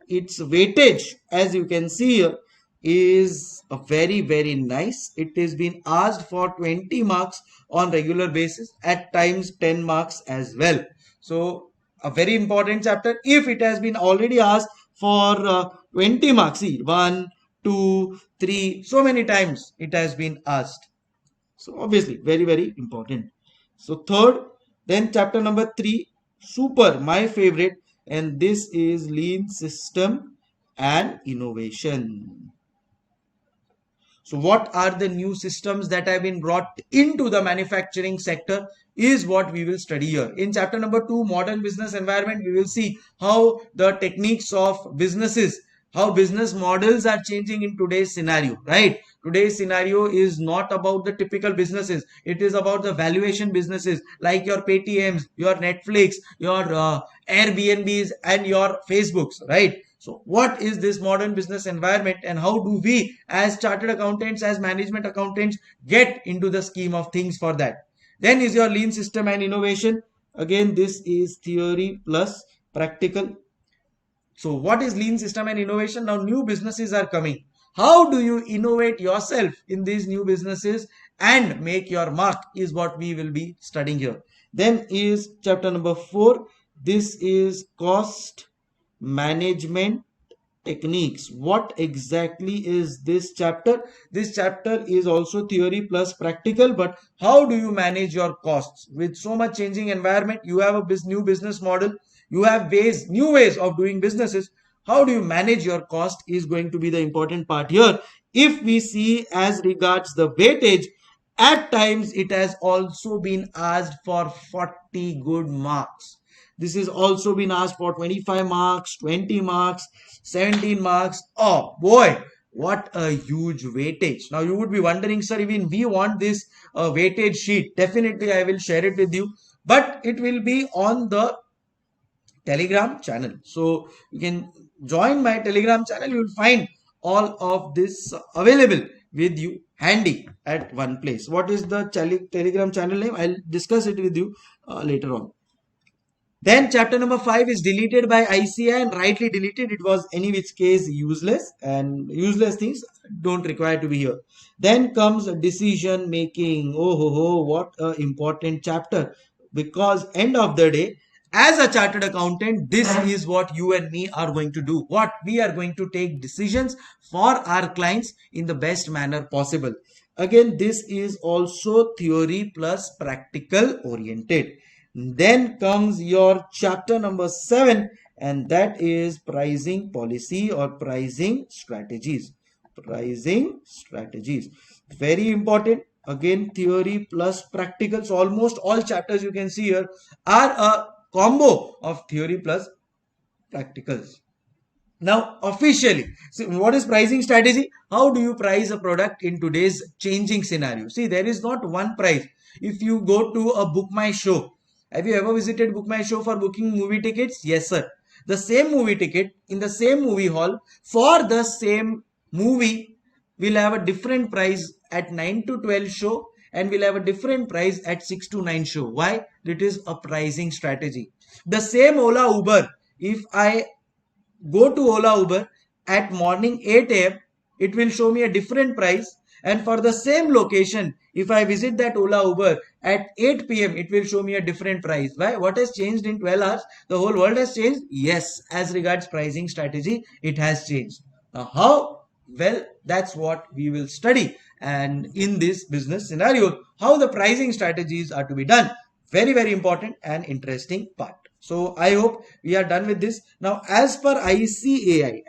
its weightage, as you can see here, is a very nice. It is been asked for 20 marks on regular basis, at times 10 marks as well. So a very important chapter. If it has been already asked for 20 marks, see, 1, 2, 3, so many times it has been asked. So obviously very important. So third, then chapter number 3, super, my favorite, and this is lean system and innovation. So what are the new systems that have been brought into the manufacturing sector is what we will study here. In chapter number 2, modern business environment, we will see how the techniques of businesses how business models are changing in today's scenario, right? Today's scenario is not about the typical businesses. It is about the valuation businesses like your Paytms, your Netflix, your Airbnbs and your Facebooks, right? So what is this modern business environment, and how do we as chartered accountants, as management accountants, get into the scheme of things for that? Then is your lean system and innovation. Again, this is theory plus practical. So what is lean system and innovation? Now new businesses are coming. How do you innovate yourself in these new businesses and make your mark is what we will be studying here. Then is chapter number 4. This is cost management techniques. What exactly is this chapter? This chapter is also theory plus practical, but how do you manage your costs with so much changing environment? You have a new business model, you have new ways of doing businesses. How do you manage your cost is going to be the important part here. If we see as regards the weightage, at times it has also been asked for 40 good marks. This is also been asked for 25 marks, 20 marks, 17 marks. Oh boy, what a huge weightage. Now you would be wondering, sir, even we want this weightage sheet. Definitely I will share it with you, but it will be on the Telegram channel. So you can join my Telegram channel. You will find all of this available with you handy at one place. What is the Telegram channel name? I'll discuss it with you later on. Then chapter number 5 is deleted by ICI and rightly deleted. It was any which case useless, and useless things don't require to be here. Then comes decision making. Oh ho ho, what a important chapter, because end of the day, as a chartered accountant, this is what you and me are going to do. What we are going to take decisions for our clients in the best manner possible. Again, this is also theory plus practical oriented. Then comes your chapter number 7, and that is pricing policy or pricing strategies. Pricing strategies. Very important. Again, theory plus practical. So almost all chapters you can see here are a combo of theory plus practicals. Now, officially, so what is pricing strategy? How do you price a product in today's changing scenario? See, there is not one price. If you go to a Book My Show, have you ever visited Book My Show for booking movie tickets? Yes, sir. The same movie ticket in the same movie hall for the same movie will have a different price at 9 to 12 show, and will have a different price at 6 to 9 show. Why? It is a pricing strategy. The same Ola Uber, if I go to Ola Uber at morning 8 a.m., it will show me a different price. And for the same location, if I visit that Ola Uber at 8 p.m., it will show me a different price. Why? What has changed in 12 hours? The whole world has changed? Yes, as regards pricing strategy, it has changed. Now, how? Well, that's what we will study. And in this business scenario, how the pricing strategies are to be done. Very, very important and interesting part. So I hope we are done with this. Now, as per ICAI,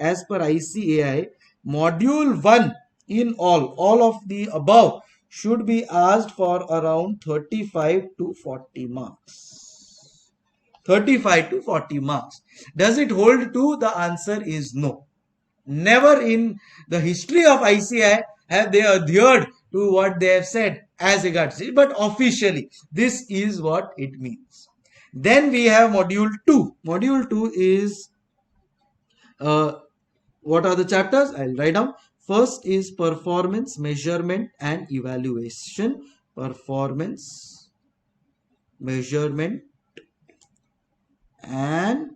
module 1 in all of the above should be asked for around 35 to 40 marks. 35 to 40 marks. Does it hold true? The answer is no. Never in the history of ICI have they adhered to what they have said as regards it, but officially this is what it means. Then we have module 2. Module 2 is what are the chapters? I'll write down. First is performance, measurement and evaluation. Performance, measurement and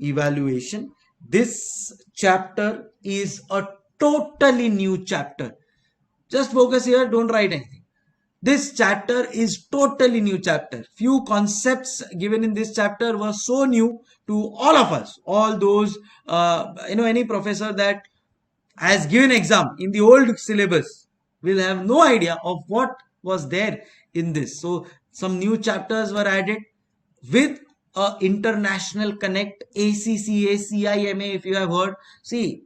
evaluation. This chapter is a totally new chapter. Just focus here, don't write anything. This chapter is totally new chapter. Few concepts given in this chapter were so new to all of us. All those, any professor that has given exam in the old syllabus will have no idea of what was there in this. So some new chapters were added with a international connect, ACCA, CIMA, if you have heard. See,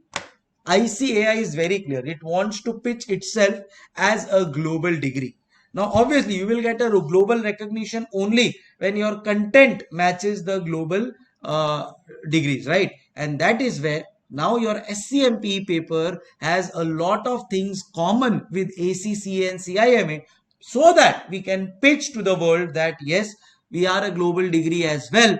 ICAI is very clear. It wants to pitch itself as a global degree. Now, obviously, you will get a global recognition only when your content matches the global degrees, right? And that is where Now your SCMP paper has a lot of things common with ACCA and CIMA, so that we can pitch to the world that yes, we are a global degree as well.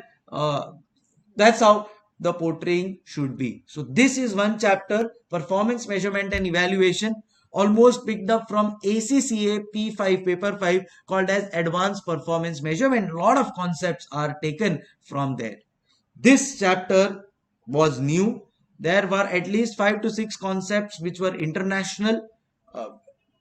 That's how the portraying should be. So this is one chapter, performance measurement and evaluation, almost picked up from ACCA P5 paper 5, called as advanced performance measurement. A lot of concepts are taken from there. This chapter was new. There were at least 5 to 6 concepts which were international. Uh,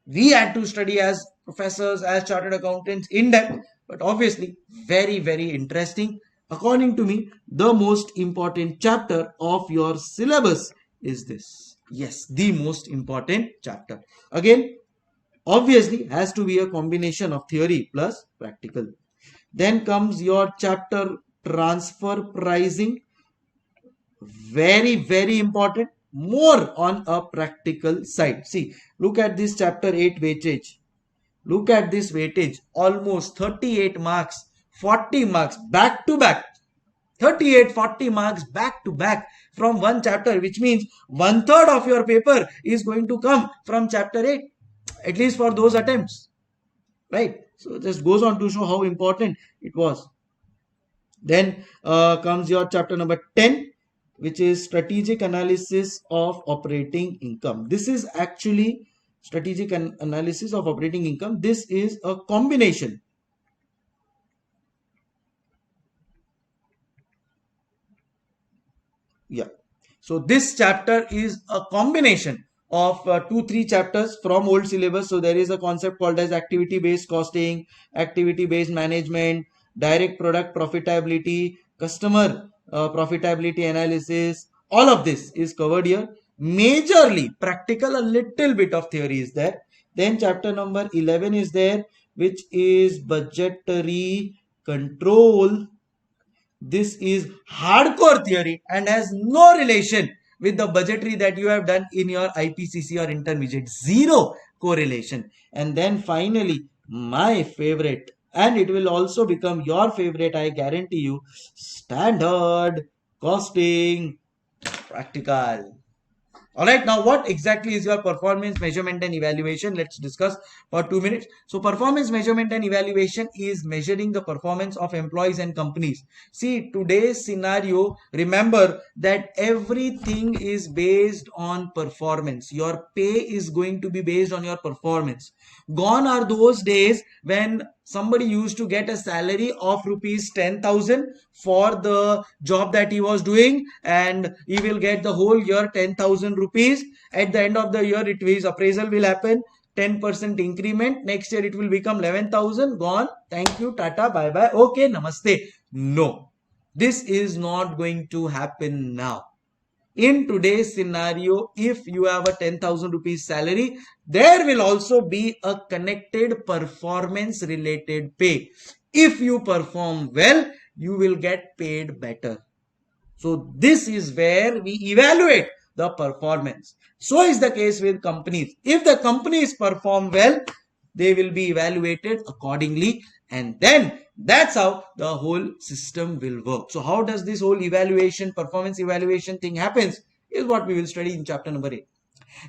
we had to study as professors, as chartered accountants in depth, but obviously very, very interesting. According to me, the most important chapter of your syllabus is this. Yes, the most important chapter. Again, obviously has to be a combination of theory plus practical. Then comes your chapter transfer pricing. Very, very important. More on a practical side. See, look at this chapter 8 weightage. Look at this weightage. Almost 38 marks, 40 marks back to back. 38, 40 marks back to back from one chapter, which means 1/3 of your paper is going to come from chapter 8, at least for those attempts. Right? So this goes on to show how important it was. Then comes your chapter number 10, which is strategic analysis of operating income. This is actually strategic analysis of operating income. This is a combination. Yeah. So this chapter is a combination of 2-3 chapters from old syllabus. So there is a concept called as activity based costing, activity based management, direct product profitability, customer profitability analysis. All of this is covered here. Majorly practical, a little bit of theory is there. Then chapter number 11 is there, which is budgetary control. This is hardcore theory and has no relation with the budgetary that you have done in your IPCC or intermediate. Zero correlation. And then finally, my favorite, and it will also become your favorite, I guarantee you, standard costing practical. Alright, now what exactly is your performance measurement and evaluation? Let's discuss for 2 minutes. So performance measurement and evaluation is measuring the performance of employees and companies. See, today's scenario, remember that everything is based on performance. Your pay is going to be based on your performance. Gone are those days when somebody used to get a salary of rupees 10,000 for the job that he was doing, and he will get the whole year 10,000 rupees. At the end of the year, his appraisal will happen, 10% increment. Next year, it will become 11,000. Gone. Thank you. Tata. Bye bye. Okay. Namaste. No. This is not going to happen now. In today's scenario, if you have a 10,000 rupees salary, there will also be a connected performance related pay. If you perform well, you will get paid better. So this is where we evaluate the performance. So is the case with companies. If the companies perform well, they will be evaluated accordingly, and then that's how the whole system will work. So how does this whole evaluation, performance evaluation thing happens is what we will study in chapter number 8.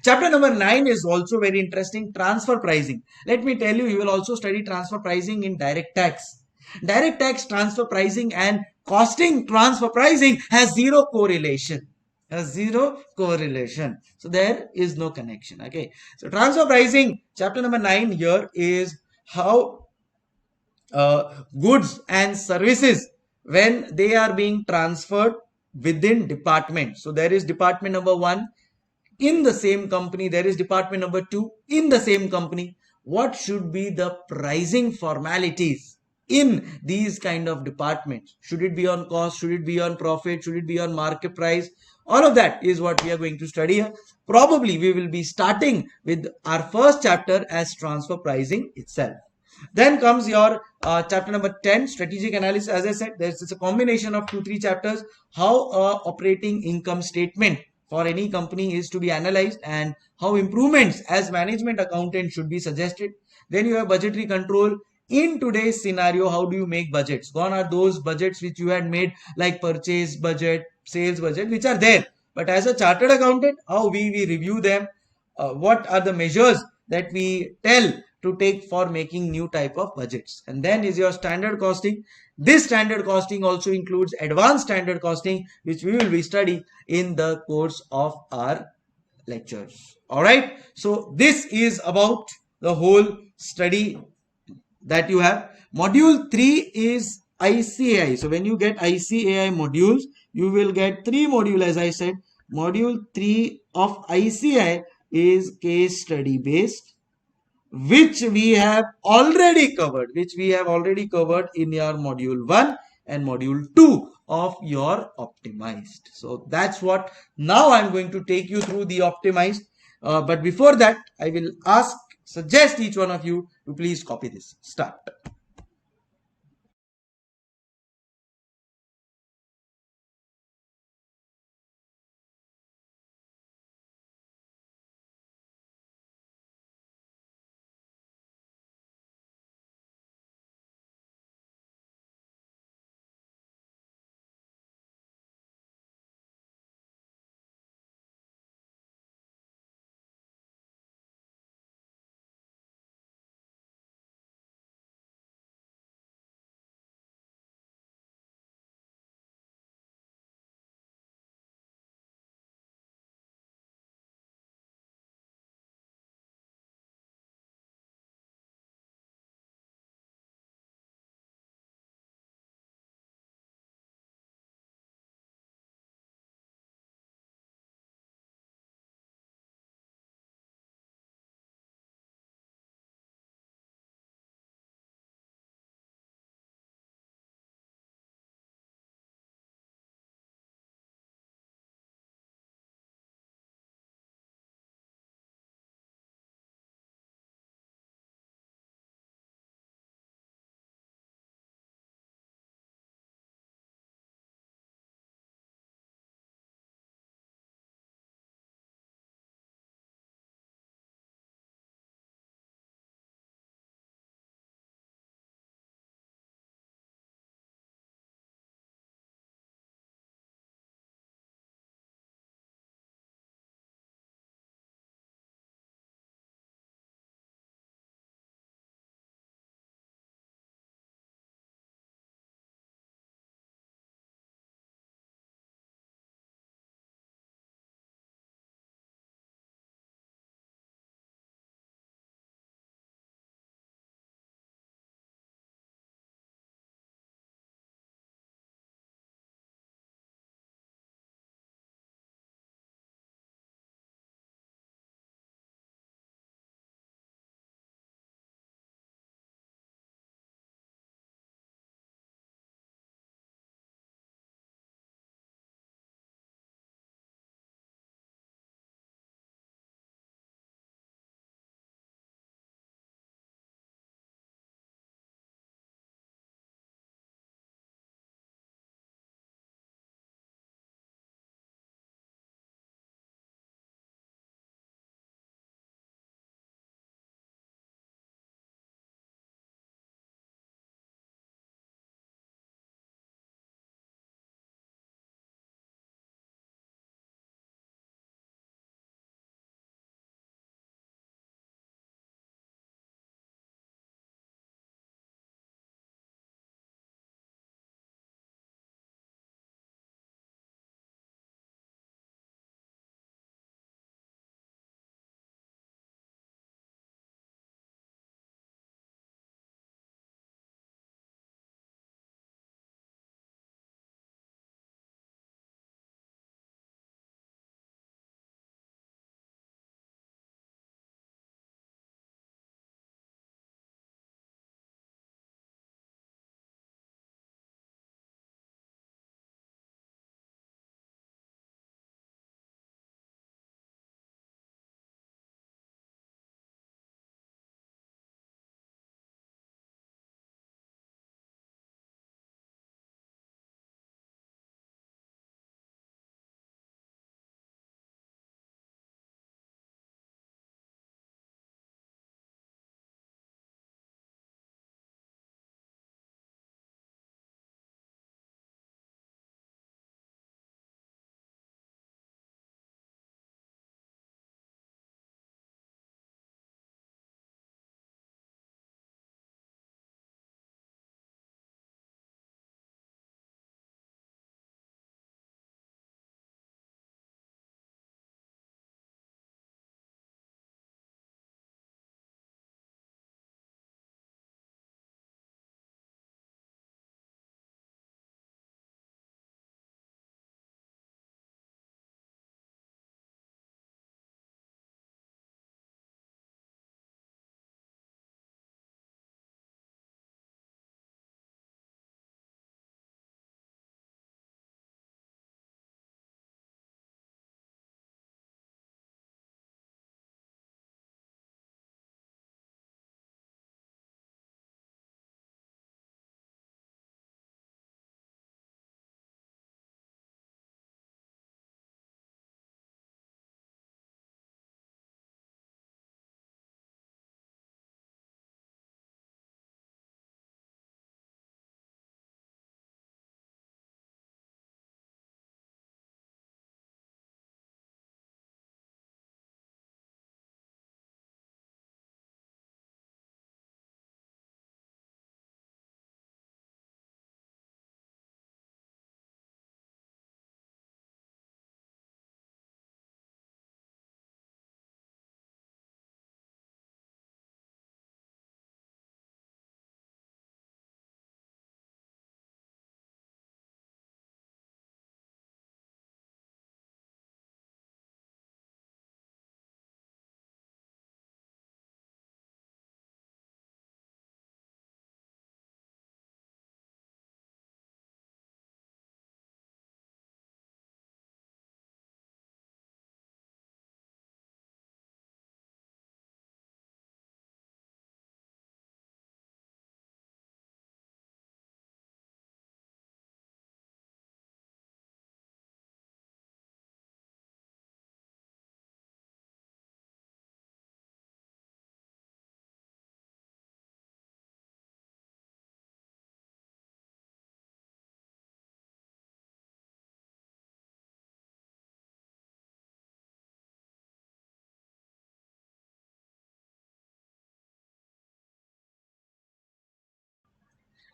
Chapter number 9 is also very interesting, transfer pricing. Let me tell you, you will also study transfer pricing in direct tax. Direct tax transfer pricing and costing transfer pricing has zero correlation. So there is no connection. Okay. So transfer pricing, chapter number 9 here is how goods and services, when they are being transferred within department. So there is department number 1 in the same company. There is department number 2 in the same company. What should be the pricing formalities in these kind of departments? Should it be on cost? Should it be on profit? Should it be on market price? All of that is what we are going to study here. Probably we will be starting with our first chapter as transfer pricing itself. Then comes your chapter number 10, strategic analysis. As I said, there's a combination of 2-3 chapters. How operating income statement for any company is to be analyzed, and how improvements as management accountant should be suggested. Then you have budgetary control. In today's scenario, how do you make budgets? Gone are those budgets which you had made, like purchase budget, sales budget, which are there. But as a chartered accountant, how we review them, what are the measures that we tell to take for making new type of budgets. And then is your standard costing. This standard costing also includes advanced standard costing, which we will be studying in the course of our lectures. All right. So this is about the whole study that you have. Module 3 is ICAI. So when you get ICAI modules, you will get 3 modules as I said. Module 3 of ICAI is case study based, which we have already covered, in your module 1 and module 2 of your optimized. So that's what now I'm going to take you through the optimized. But before that, I will suggest each one of you to please copy this. Start.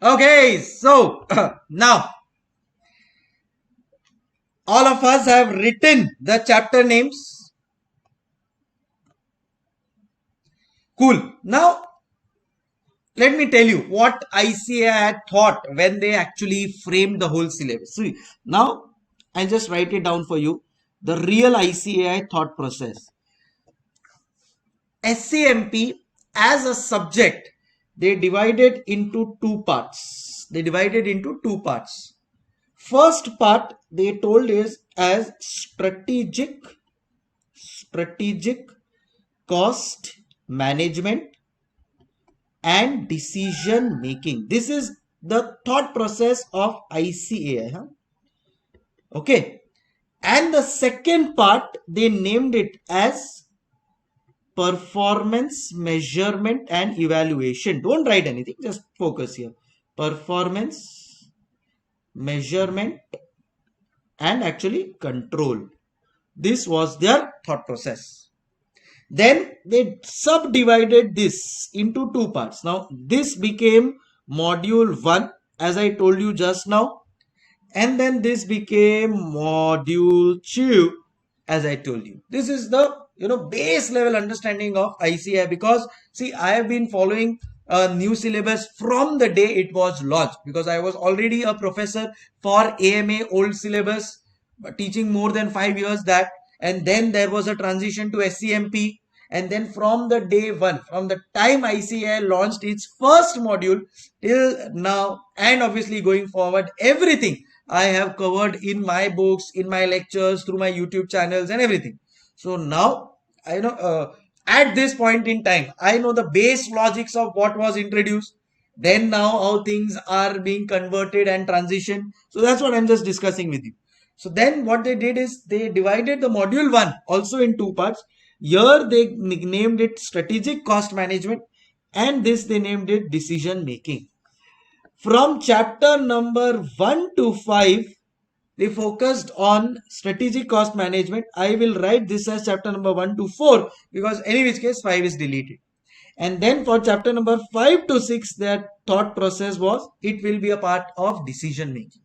Okay, so now all of us have written the chapter names. Cool. Now let me tell you what ICA had thought when they actually framed the whole syllabus. See, now I'll just write it down for you. The real ICAI thought process. SCMP as a subject, they divided into two parts. First part they told is as strategic cost management and decision making. This is the thought process of ICAI. Huh? Okay. And the second part, they named it as performance measurement and evaluation. Don't write anything, just focus here. Performance measurement and actually control. This was their thought process. Then they subdivided this into two parts. Now this became module 1 as I told you just now, and then this became module 2 as I told you. This is the base level understanding of ICI, because see, I have been following a new syllabus from the day it was launched, because I was already a professor for AMA old syllabus, teaching more than 5 years that, and then there was a transition to SCMP, and then from the day one, from the time ICI launched its first module till now, and obviously going forward, everything I have covered in my books, in my lectures, through my YouTube channels and everything. So now I know, at this point in time, I know the base logics of what was introduced. Then now how things are being converted and transitioned. So that's what I'm just discussing with you. So then what they did is they divided the module 1 also in two parts. Here they named it strategic cost management, and this they named it decision making. From chapter number 1 to 5, they focused on strategic cost management. I will write this as chapter number 1 to 4 because any which case 5 is deleted. And then for chapter number 5 to 6, their thought process was it will be a part of decision making.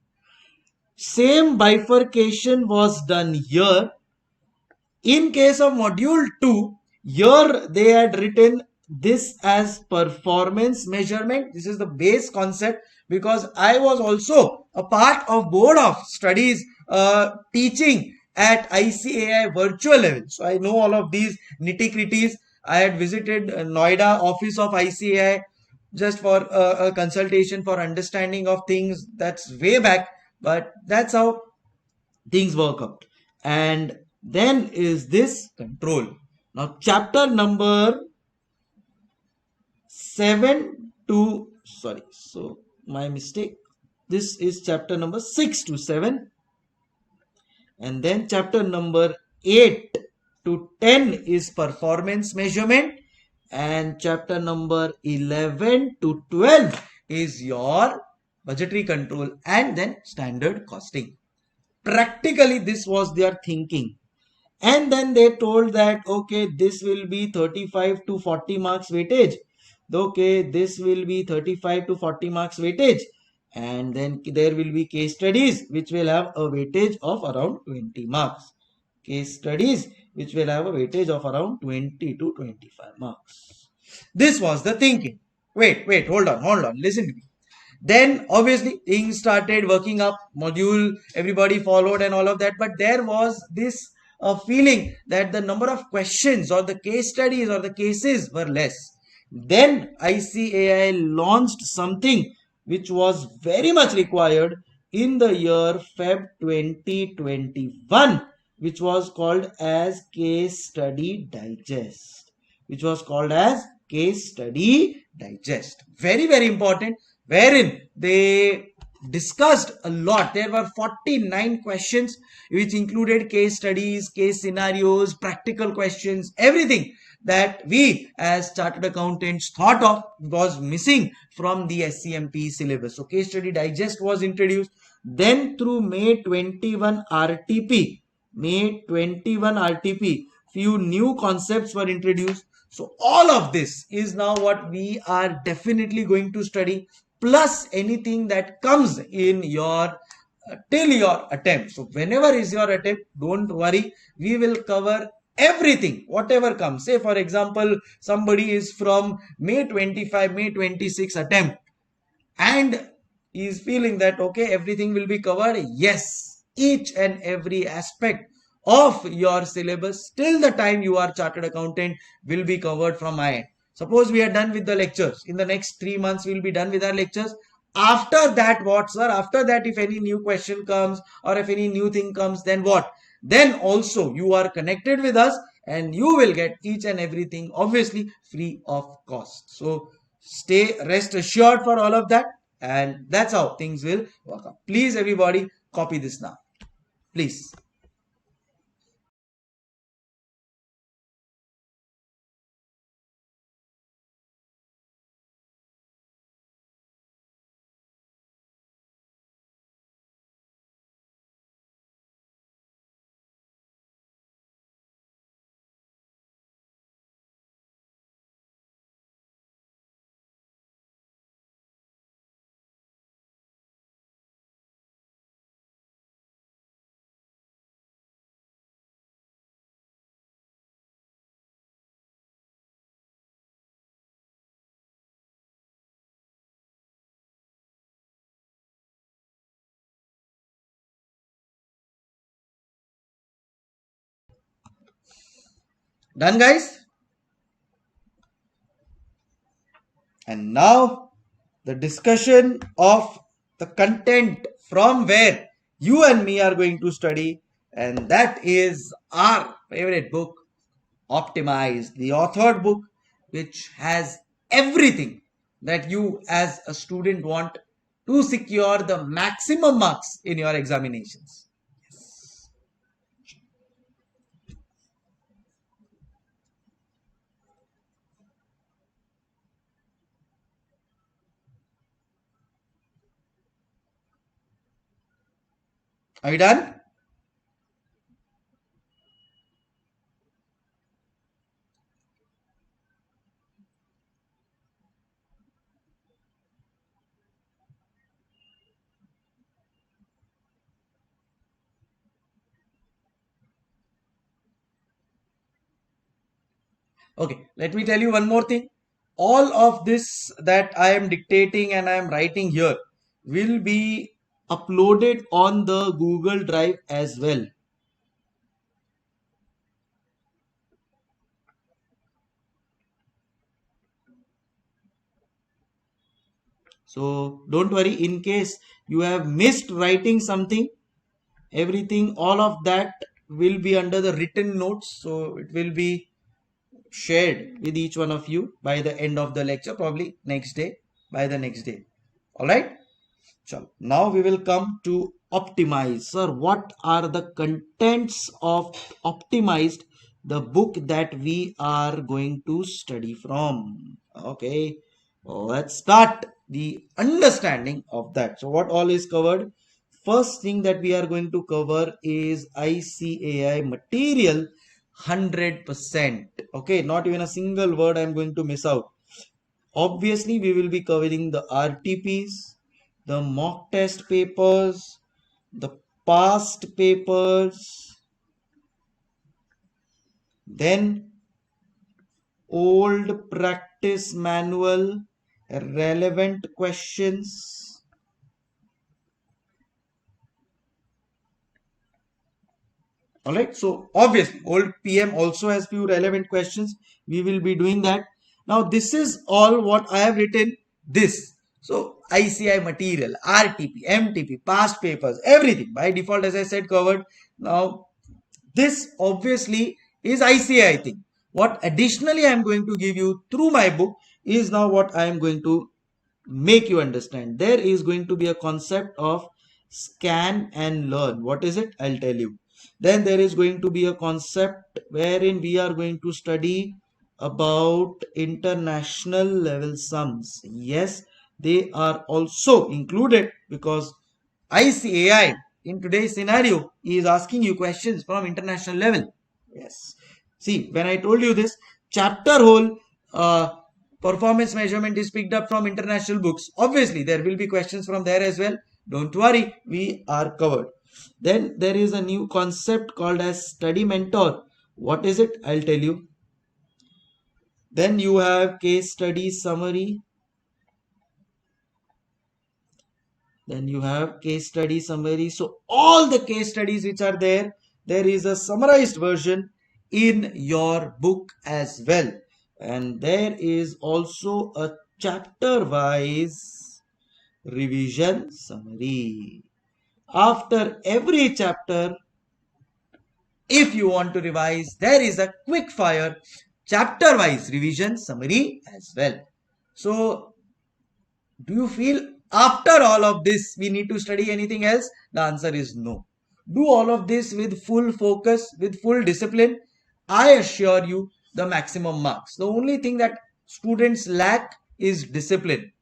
Same bifurcation was done here. In case of module 2, here they had written this as performance measurement. This is the base concept, because I was also a part of board of studies teaching at ICAI virtual level. So I know all of these nitty gritties. I had visited Noida office of ICAI just for a consultation for understanding of things. That's way back, but that's how things work out. And then is this control. Now chapter number 7 to, sorry, so my mistake, this is chapter number 6 to 7, and then chapter number 8 to 10 is performance measurement, and chapter number 11 to 12 is your budgetary control and then standard costing. Practically this was their thinking. And then they told that okay, this will be 35 to 40 marks weightage, okay, this will be 35 to 40 marks weightage, and then there will be case studies which will have a weightage of around 20 marks. Case studies which will have a weightage of around 20 to 25 marks. This was the thinking. Wait, hold on, listen to me. Then obviously things started working up, module everybody followed and all of that, but there was this feeling that the number of questions or the case studies or the cases were less. Then ICAI launched something which was very much required in the year Feb 2021, which was called as case study digest. Very, very important, wherein they discussed a lot. There were 49 questions which included case studies, case scenarios, practical questions, everything that we as chartered accountants thought of was missing from the SCMP syllabus. So case study digest was introduced. Then through May 21 RTP, few new concepts were introduced. So all of this is now what we are definitely going to study. plus anything that comes in your till your attempt. So whenever is your attempt, don't worry, we will cover everything whatever comes. Say for example, somebody is from May 25, May 26 attempt, and is feeling that okay, everything will be covered. Yes, each and every aspect of your syllabus till the time you are chartered accountant will be covered from my end. Suppose we are done with the lectures, in the next 3 months we will be done with our lectures. After that, what sir? After that, if any new question comes or if any new thing comes, then what? Then also you are connected with us and you will get each and everything obviously free of cost. So stay rest assured for all of that, and that's how things will work out. Please everybody copy this now, please. Done guys? And now the discussion of the content from where you and me are going to study, and that is our favorite book, Optimized, the authored book, which has everything that you as a student want to secure the maximum marks in your examinations. Are you done? Okay, let me tell you one more thing. All of this that I am dictating and I am writing here will be uploaded on the Google Drive as well. So don't worry, in case you have missed writing something, everything, all of that will be under the written notes. So it will be shared with each one of you by the end of the lecture, probably next day, by the next day. All right. Chalo. Now we will come to optimize. Sir, what are the contents of optimized, the book that we are going to study from? Okay, let's start the understanding of that. So, what all is covered? First thing that we are going to cover is ICAI material 100%. Okay, not even a single word I'm going to miss out. Obviously, we will be covering the RTPs, the mock test papers, the past papers, then old practice manual, relevant questions. All right. So obviously, old PM also has few relevant questions. We will be doing that. Now, this is all what I have written. This. So ICI material, RTP, MTP, past papers, everything by default, as I said, covered. Now, this obviously is ICI thing. What additionally I am going to give you through my book is now what I am going to make you understand. There is going to be a concept of scan and learn. What is it? I'll tell you. Then there is going to be a concept wherein we are going to study about international level sums. Yes, they are also included because ICAI in today's scenario is asking you questions from international level. Yes. See, when I told you this chapter whole, uh, performance measurement is picked up from international books. Obviously, there will be questions from there as well. Don't worry, we are covered. Then there is a new concept called as study mentor. What is it? I'll tell you. Then you have case study summary. Then you have case study summary. So all the case studies which are there, there is a summarized version in your book as well. And there is also a chapter wise revision summary. After every chapter, if you want to revise, there is a quick fire chapter wise revision summary as well. So do you feel after all of this we need to study anything else? The answer is no. Do all of this with full focus, with full discipline. I assure you the maximum marks. The only thing that students lack is discipline.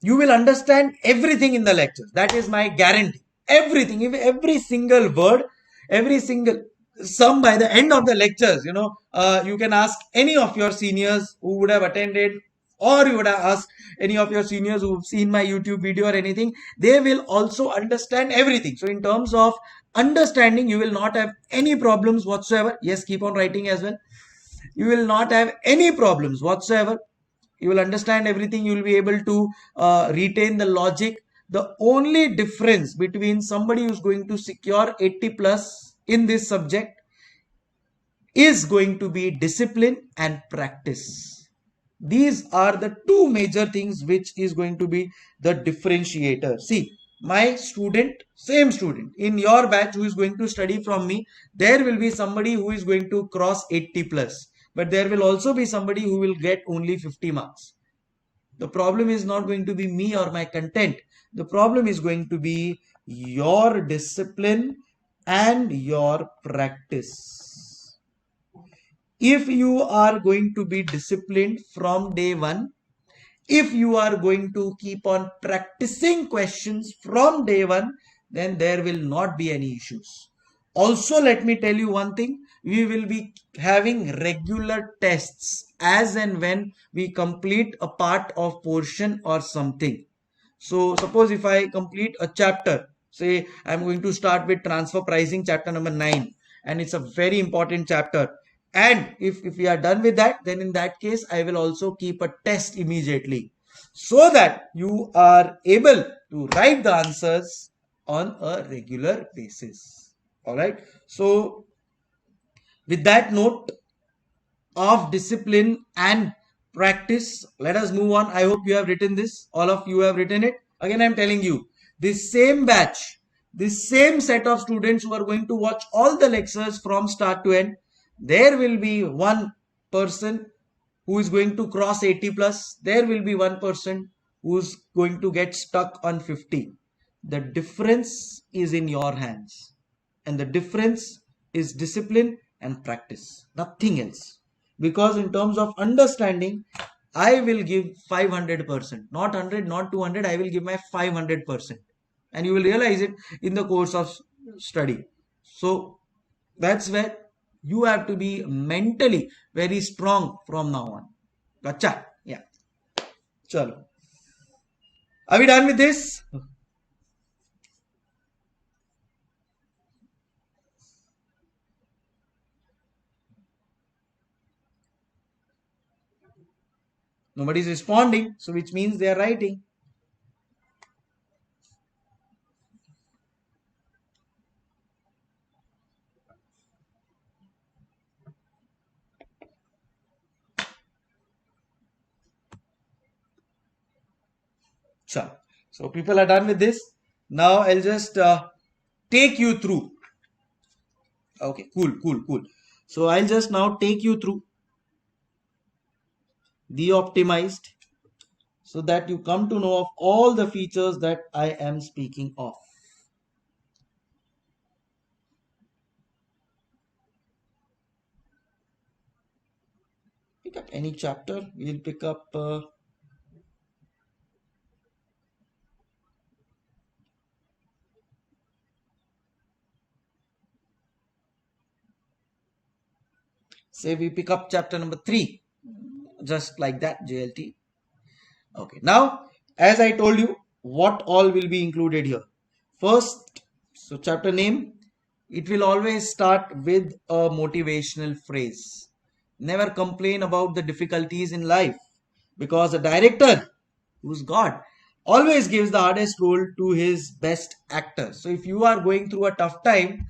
You will understand everything in the lectures. That is my guarantee. Everything, every single word, every single sum by the end of the lectures, you can ask any of your seniors who would have attended, or you would have asked any of your seniors who've seen my YouTube video or anything. They will also understand everything. So in terms of understanding, you will not have any problems whatsoever. Yes, keep on writing as well. You will not have any problems whatsoever. You will understand everything. You will be able to retain the logic. The only difference between somebody who's going to secure 80 plus in this subject is going to be discipline and practice. These are the two major things which is going to be the differentiator. See, my student, same student in your batch who is going to study from me, there will be somebody who is going to cross 80 plus, but there will also be somebody who will get only 50 marks. The problem is not going to be me or my content. The problem is going to be your discipline and your practice. If you are going to be disciplined from day one, if you are going to keep on practicing questions from day one, then there will not be any issues. Also, let me tell you one thing. We will be having regular tests as and when we complete a part of portion or something. So suppose if I complete a chapter, say I'm going to start with transfer pricing chapter number 9, and it's a very important chapter. And if we are done with that, then in that case, I will also keep a test immediately so that you are able to write the answers on a regular basis. All right. So with that note of discipline and practice, let us move on. I hope you have written this. All of you have written it. Again, I'm telling you, this same batch, this same set of students who are going to watch all the lectures from start to end, there will be one person who is going to cross 80 plus. There will be one person who's going to get stuck on 50. The difference is in your hands. And the difference is discipline and practice. Nothing else. Because in terms of understanding, I will give 500%. Not 100, not 200. I will give my 500%. And you will realize it in the course of study. So that's where you have to be mentally very strong from now on. Gotcha? Yeah. Chalo. Are we done with this? Nobody is responding, so which means they are writing. Chalo. So people are done with this. Now I'll just take you through. Okay, cool. So I'll just now take you through the optimized so that you come to know of all the features that I am speaking of. Pick up any chapter. We'll pick up say we pick up chapter number 3. just like that, JLT. Okay, now as I told you, what all will be included here. First, so chapter name, it will always start with a motivational phrase. Never complain about the difficulties in life, because a director, who's God, always gives the hardest role to his best actor. So if you are going through a tough time,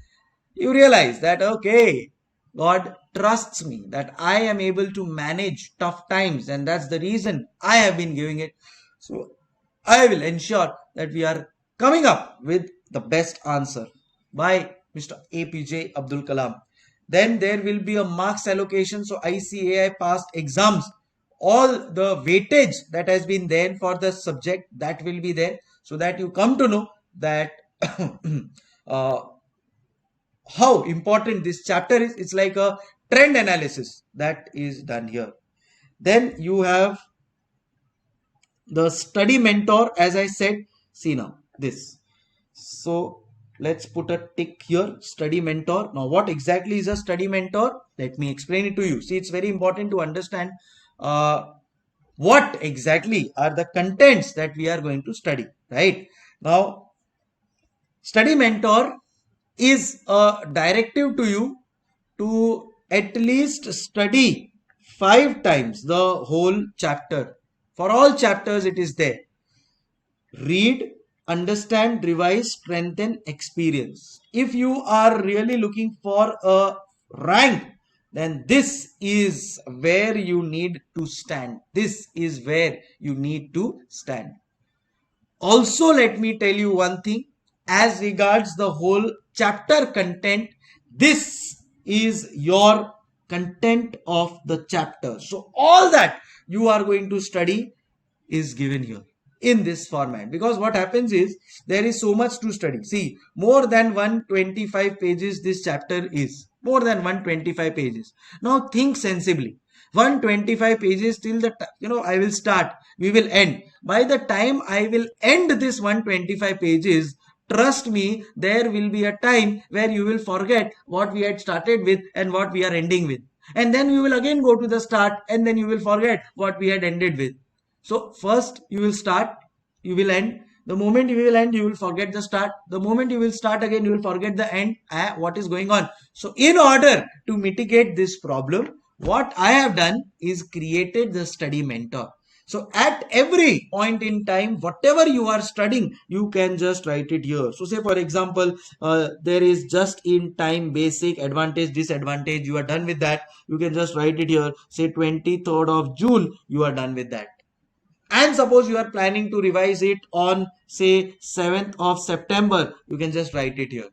you realize that, okay, God trusts me, that I am able to manage tough times, and that's the reason I have been giving it. So I will ensure that we are coming up with the best answer by Mr. APJ Abdul Kalam. Then there will be a marks allocation. So ICAI past exams, all the weightage that has been there for the subject, that will be there, so that you come to know that uh, how important this chapter is. It's like a trend analysis that is done here. Then you have the study mentor, as I said. See now this. So let's put a tick here, study mentor. Now what exactly is a study mentor? Let me explain it to you. See, it's very important to understand uh, what exactly are the contents that we are going to study, right? Now, study mentor is a directive to you to at least study 5 times the whole chapter. For all chapters, it is there. Read, understand, revise, strengthen, experience. If you are really looking for a rank, then this is where you need to stand. This is where you need to stand. Also, let me tell you one thing as regards the whole chapter content. This is your content of the chapter. So, all that you are going to study is given here in this format, because what happens is there is so much to study. See, more than 125 pages this chapter is, more than 125 pages. Now think sensibly. 125 pages till the I will start, we will end. By the time I will end this 125 pages, trust me, there will be a time where you will forget what we had started with and what we are ending with, and then we will again go to the start, and then you will forget what we had ended with. So first you will start, you will end. The moment you will end, you will forget the start. The moment you will start again, you will forget the end. What is going on? So in order to mitigate this problem, what I have done is created the study mentor. So at every point in time, whatever you are studying, you can just write it here. So say for example, there is just in time basic, advantage, disadvantage. You are done with that. You can just write it here. Say 23rd of June, you are done with that. And suppose you are planning to revise it on say 7th of September, you can just write it here.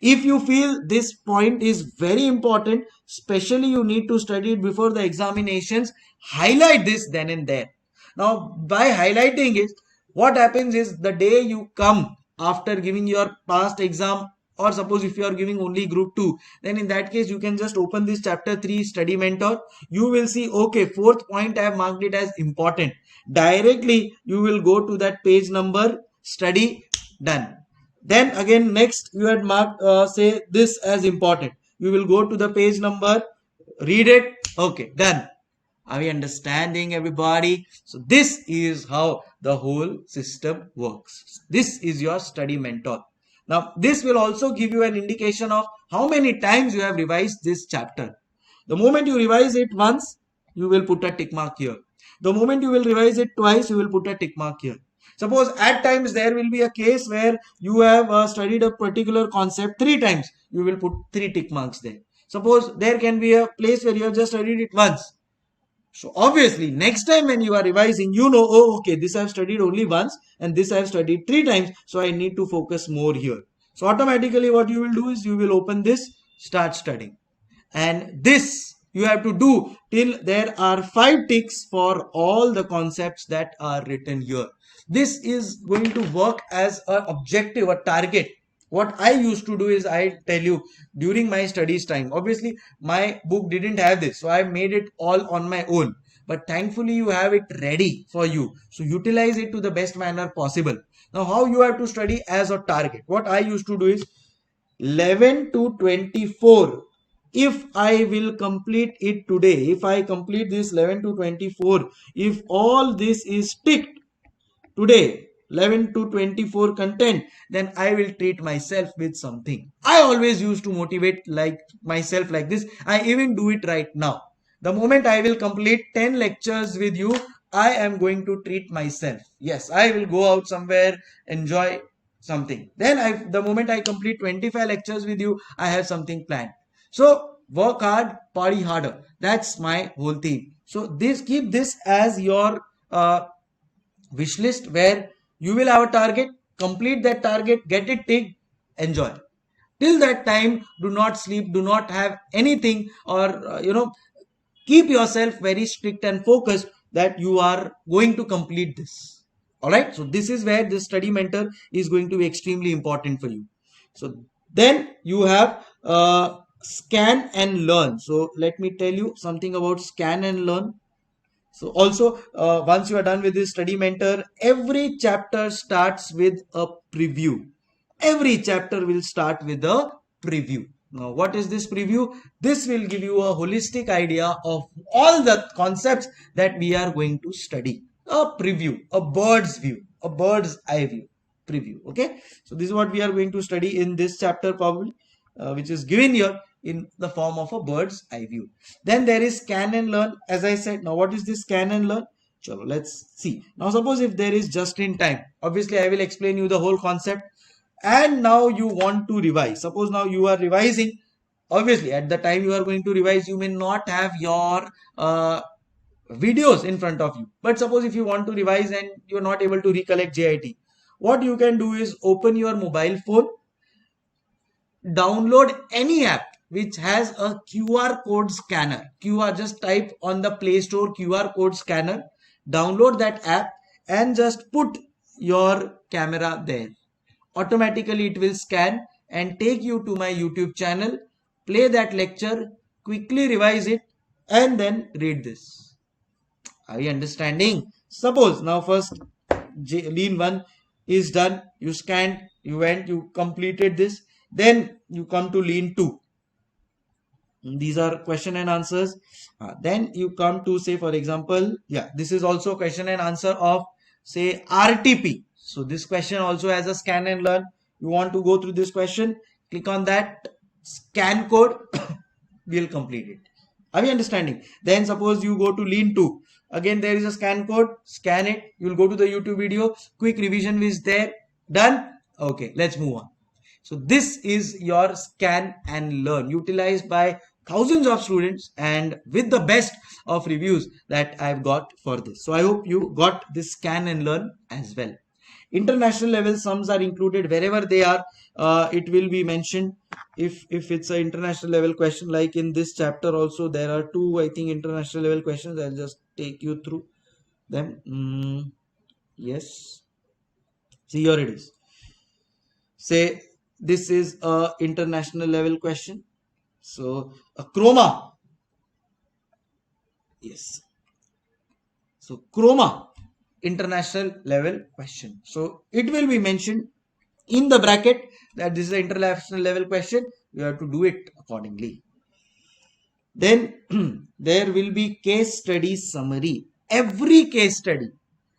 If you feel this point is very important, especially you need to study it before the examinations, highlight this then and there. Now, by highlighting it, what happens is the day you come after giving your past exam, or suppose if you are giving only group 2, then in that case you can just open this chapter 3 study mentor. You will see, okay, 4th point I have marked it as important. Directly you will go to that page number, study, done. Then again next you had marked say this as important. You will go to the page number, read it, okay, done. Are we understanding, everybody? So this is how the whole system works. This is your study mentor. Now this will also give you an indication of how many times you have revised this chapter. The moment you revise it once, you will put a tick mark here. The moment you will revise it twice, you will put a tick mark here. Suppose at times there will be a case where you have studied a particular concept 3 times, you will put 3 tick marks there. Suppose there can be a place where you have just studied it once. So obviously next time when you are revising, you know, oh okay, this I have studied only once and this I have studied 3 times, so I need to focus more here. So automatically what you will do is you will open this, start studying. And this you have to do till there are 5 ticks for all the concepts that are written here. This is going to work as an objective, a target. What I used to do is, I tell you, during my studies time, obviously my book didn't have this, so I made it all on my own. But thankfully you have it ready for you, so utilize it to the best manner possible. Now how you have to study as a target, what I used to do is 11 to 24 if I will complete it today, if I complete this 11 to 24, if all this is ticked today, 11 to 24 content, then I will treat myself with something. I always used to motivate like myself like this. I even do it right now. The moment I will complete 10 lectures with you, I am going to treat myself. Yes, I will go out somewhere, enjoy something. Then the moment I complete 25 lectures with you, I have something planned. So work hard, party harder. That's my whole theme. So this, keep this as your wish list, where you will have a target, complete that target, get it ticked, enjoy. Till that time, do not sleep, do not have anything, or keep yourself very strict and focused that you are going to complete this. All right, so this is where this study mentor is going to be extremely important for you. So then you have scan and learn. So let me tell you something about scan and learn. So also, once you are done with this study mentor, every chapter starts with a preview. Every chapter will start with a preview. Now, what is this preview? This will give you a holistic idea of all the concepts that we are going to study. A preview, a bird's view, a bird's eye view preview. Okay, so this is what we are going to study in this chapter, probably, which is given here in the form of a bird's eye view. Then there is scan and learn, as I said. Now what is this scan and learn? Chalo, let's see. Now suppose if there is just in time, obviously I will explain you the whole concept, and now you want to revise. Suppose now you are revising. Obviously at the time you are going to revise, you may not have your videos in front of you. But suppose if you want to revise and you are not able to recollect JIT, what you can do is open your mobile phone, download any app which has a QR code scanner. QR, just type on the Play Store QR code scanner, download that app and just put your camera there. Automatically it will scan and take you to my YouTube channel, play that lecture, quickly revise it, and then read this. Are you understanding? Suppose now first lean 1 is done, you scanned, you went, you completed this, then you come to lean 2. These are question and answers. Then you come to, say for example, yeah, this is also question and answer of, say, RTP. So this question also has a scan and learn. You want to go through this question, click on that scan code, we'll complete it. Are we understanding? Then suppose you go to lean 2. Again, there is a scan code, scan it. You will go to the YouTube video, quick revision is there, done. Okay, let's move on. So this is your scan and learn, utilized by thousands of students and with the best of reviews that I've got for this. So I hope you got this scan and learn as well. International level sums are included wherever they are. It will be mentioned if it's an international level question, like in this chapter also there are 2, I think, international level questions. I'll just take you through them. Yes, see, here it is. Say this is a international level question. So a chroma. Yes. So chroma, international level question. So it will be mentioned in the bracket that this is an international level question. You have to do it accordingly. Then there will be case study summary. Every case study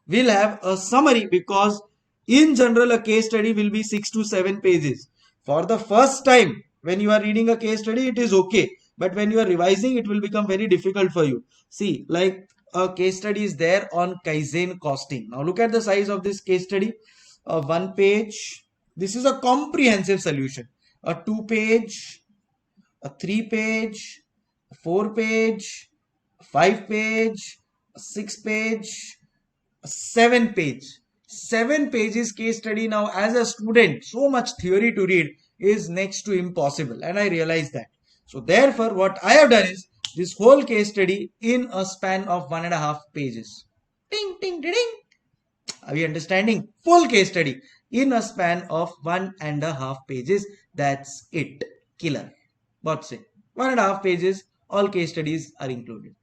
will have a summary, because in general a case study will be 6 to 7 pages. For the first time when you are reading a case study, it is okay, but when you are revising, it will become very difficult for you. See, like a case study is there on Kaizen costing. Now look at the size of this case study. 1 page. This is a comprehensive solution. A 2 page, a 3 page, a 4 page, a 5 page, a 6 page, a 7 page. 7 pages case study. Now as a student, so much theory to read is next to impossible, and I realize that. So therefore what I have done is this whole case study in a span of 1.5 pages. Ding ding ding ding. Are we understanding? Full case study in a span of 1.5 pages. That's it. Killer. What's it? 1.5 pages, all case studies are included.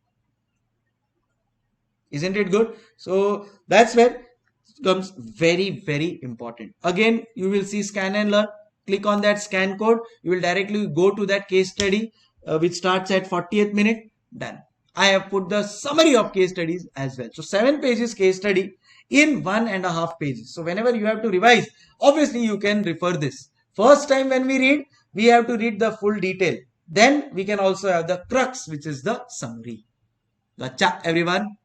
Isn't it good? So that's where it comes very, very important. Again, you will see scan and learn. Click on that scan code. You will directly go to that case study. which starts at 40th minute. Done. I have put the summary of case studies as well. So 7 pages case study in 1.5 pages. So whenever you have to revise, obviously you can refer this. First time when we read, we have to read the full detail. Then we can also have the crux, which is the summary. Gotcha, everyone.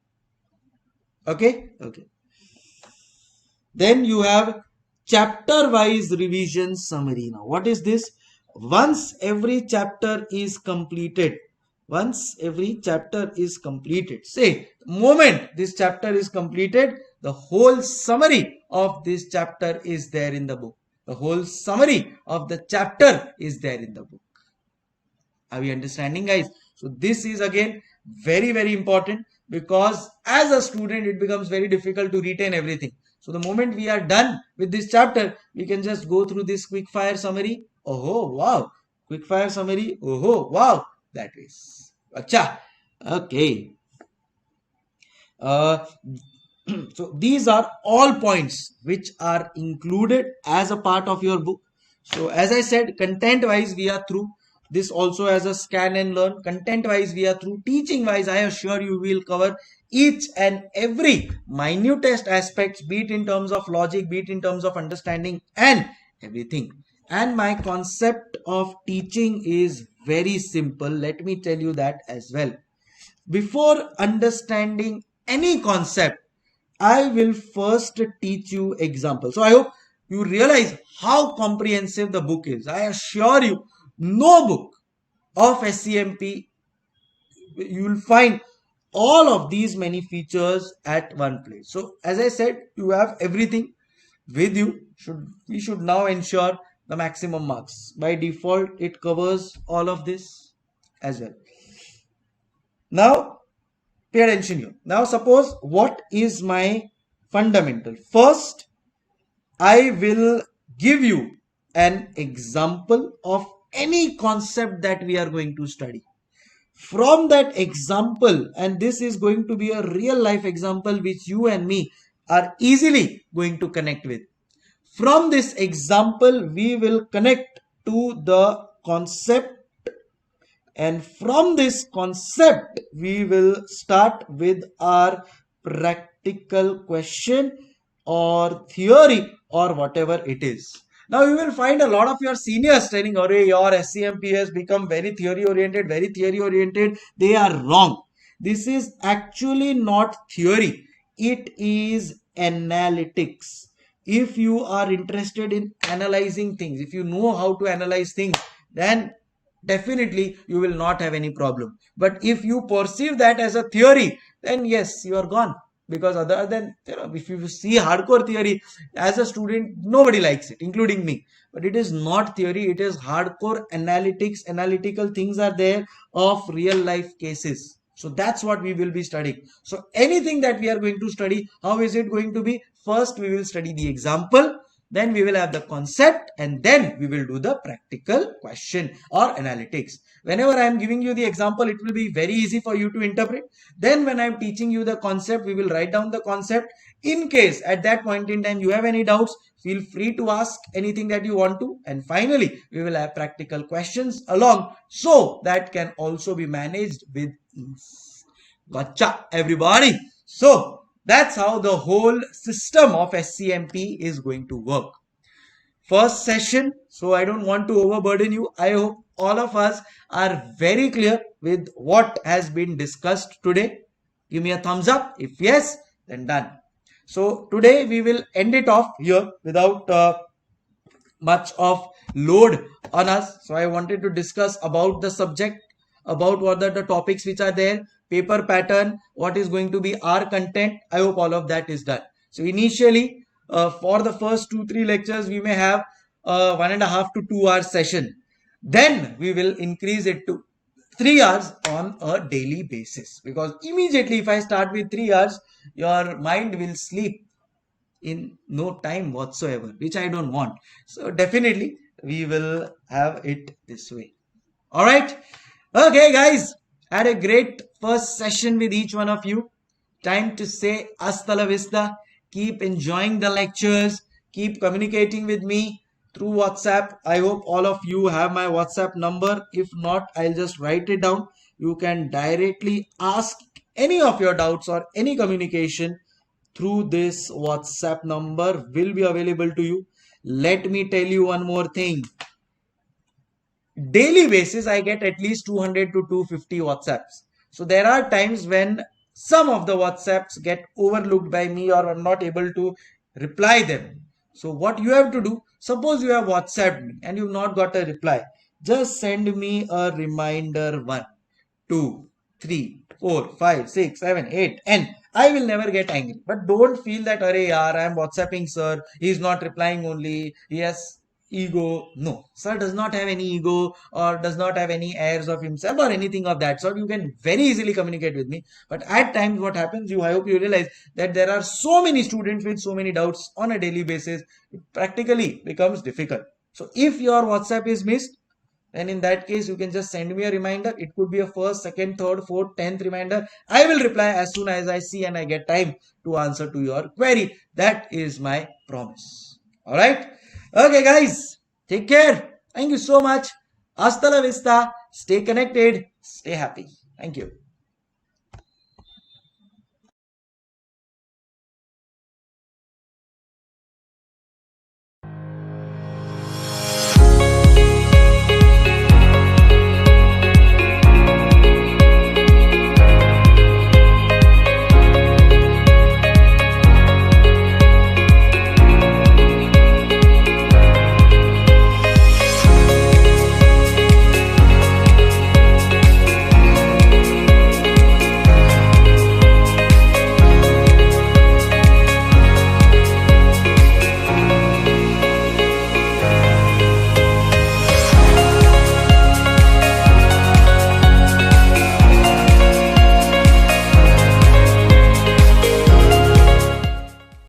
Okay. Then you have chapter wise revision summary. Now what is this? Once every chapter is completed, say the moment this chapter is completed, the whole summary of this chapter is there in the book. The whole summary of the chapter is there in the book. Are we understanding, guys? So this is again very important, because as a student it becomes very difficult to retain everything. So the moment we are done with this chapter, we can just go through this quick fire summary. Oh wow, quick fire summary. Oh wow, that is acha. Okay. So these are all points which are included as a part of your book. So as I said, content wise we are through. This also as a scan and learn. Content wise we are through. Teaching wise, I assure you will cover each and every minutest aspects, be it in terms of logic, be it in terms of understanding and everything. And my concept of teaching is very simple. Let me tell you that as well. Before understanding any concept, I will first teach you examples. So I hope you realize how comprehensive the book is. I assure you, no book of Scmpe you will find all of these many features at one place. So as I said, you have everything with you. We should now ensure the maximum marks. By default, it covers all of this as well. Now pay attention here. Now suppose what is my fundamental? First, I will give you an example of any concept that we are going to study. From that example, and this is going to be a real life example which you and me are easily going to connect with. From this example, we will connect to the concept, and from this concept we will start with our practical question or theory or whatever it is. Now you will find a lot of your seniors telling, "Arey, your Scmpe has become very theory oriented. They are wrong. This is actually not theory. It is analytics. If you are interested in analyzing things, if you know how to analyze things, then definitely you will not have any problem. But if you perceive that as a theory, then yes, you are gone. Because other than, if you see hardcore theory as a student, nobody likes it, including me. But it is not theory, it is hardcore analytics. Analytical things are there of real life cases. So that's what we will be studying. So anything that we are going to study, how is it going to be? First we will study the example, then we will have the concept, and then we will do the practical question or analytics. Whenever I am giving you the example, it will be very easy for you to interpret. Then when I am teaching you the concept, we will write down the concept. In case at that point in time you have any doubts, feel free to ask anything that you want to. And finally, we will have practical questions along, so that can also be managed with ease. Gotcha, everybody. So that's how the whole system of Scmpe is going to work. First session, so I don't want to overburden you. I hope all of us are very clear with what has been discussed today. Give me a thumbs up. If yes, then done. So today we will end it off here without much of load on us. So I wanted to discuss about the subject, about what are the topics which are there, paper pattern, what is going to be our content. I hope all of that is done. So initially, for the first 2-3 lectures, we may have 1.5 to 2 hour session. Then we will increase it to 3 hours on a daily basis. Because immediately if I start with 3 hours, your mind will sleep in no time whatsoever, which I don't want. So definitely we will have it this way. All right. Okay, guys. Had a great first session with each one of you. Time to say hasta la vista. Keep enjoying the lectures. Keep communicating with me. through WhatsApp. I hope all of you have my WhatsApp number. If not, I'll just write it down. You can directly ask any of your doubts or any communication through this WhatsApp number will be available to you. Let me tell you one more thing. Daily basis, I get at least 200 to 250 WhatsApps. So there are times when some of the WhatsApps get overlooked by me or I'm not able to reply them. So what you have to do, suppose you have WhatsApped me and you've not got a reply, just send me a reminder 1, 2, 3, 4, 5, 6, 7, 8, and I will never get angry. But don't feel that, Arey yaar, I am WhatsApping sir, he is not replying only, yes, ego. No, sir does not have any ego or does not have any airs of himself or anything of that sort. You can very easily communicate with me. But at times, what happens, I hope you realize that there are so many students with so many doubts on a daily basis, it practically becomes difficult. So if your WhatsApp is missed, then in that case you can just send me a reminder. It could be a first, second, third, fourth, 10th reminder. I will reply as soon as I see and I get time to answer to your query. That is my promise. All right. Okay, guys. Take care. Thank you so much. Hasta la vista. Stay connected. Stay happy. Thank you.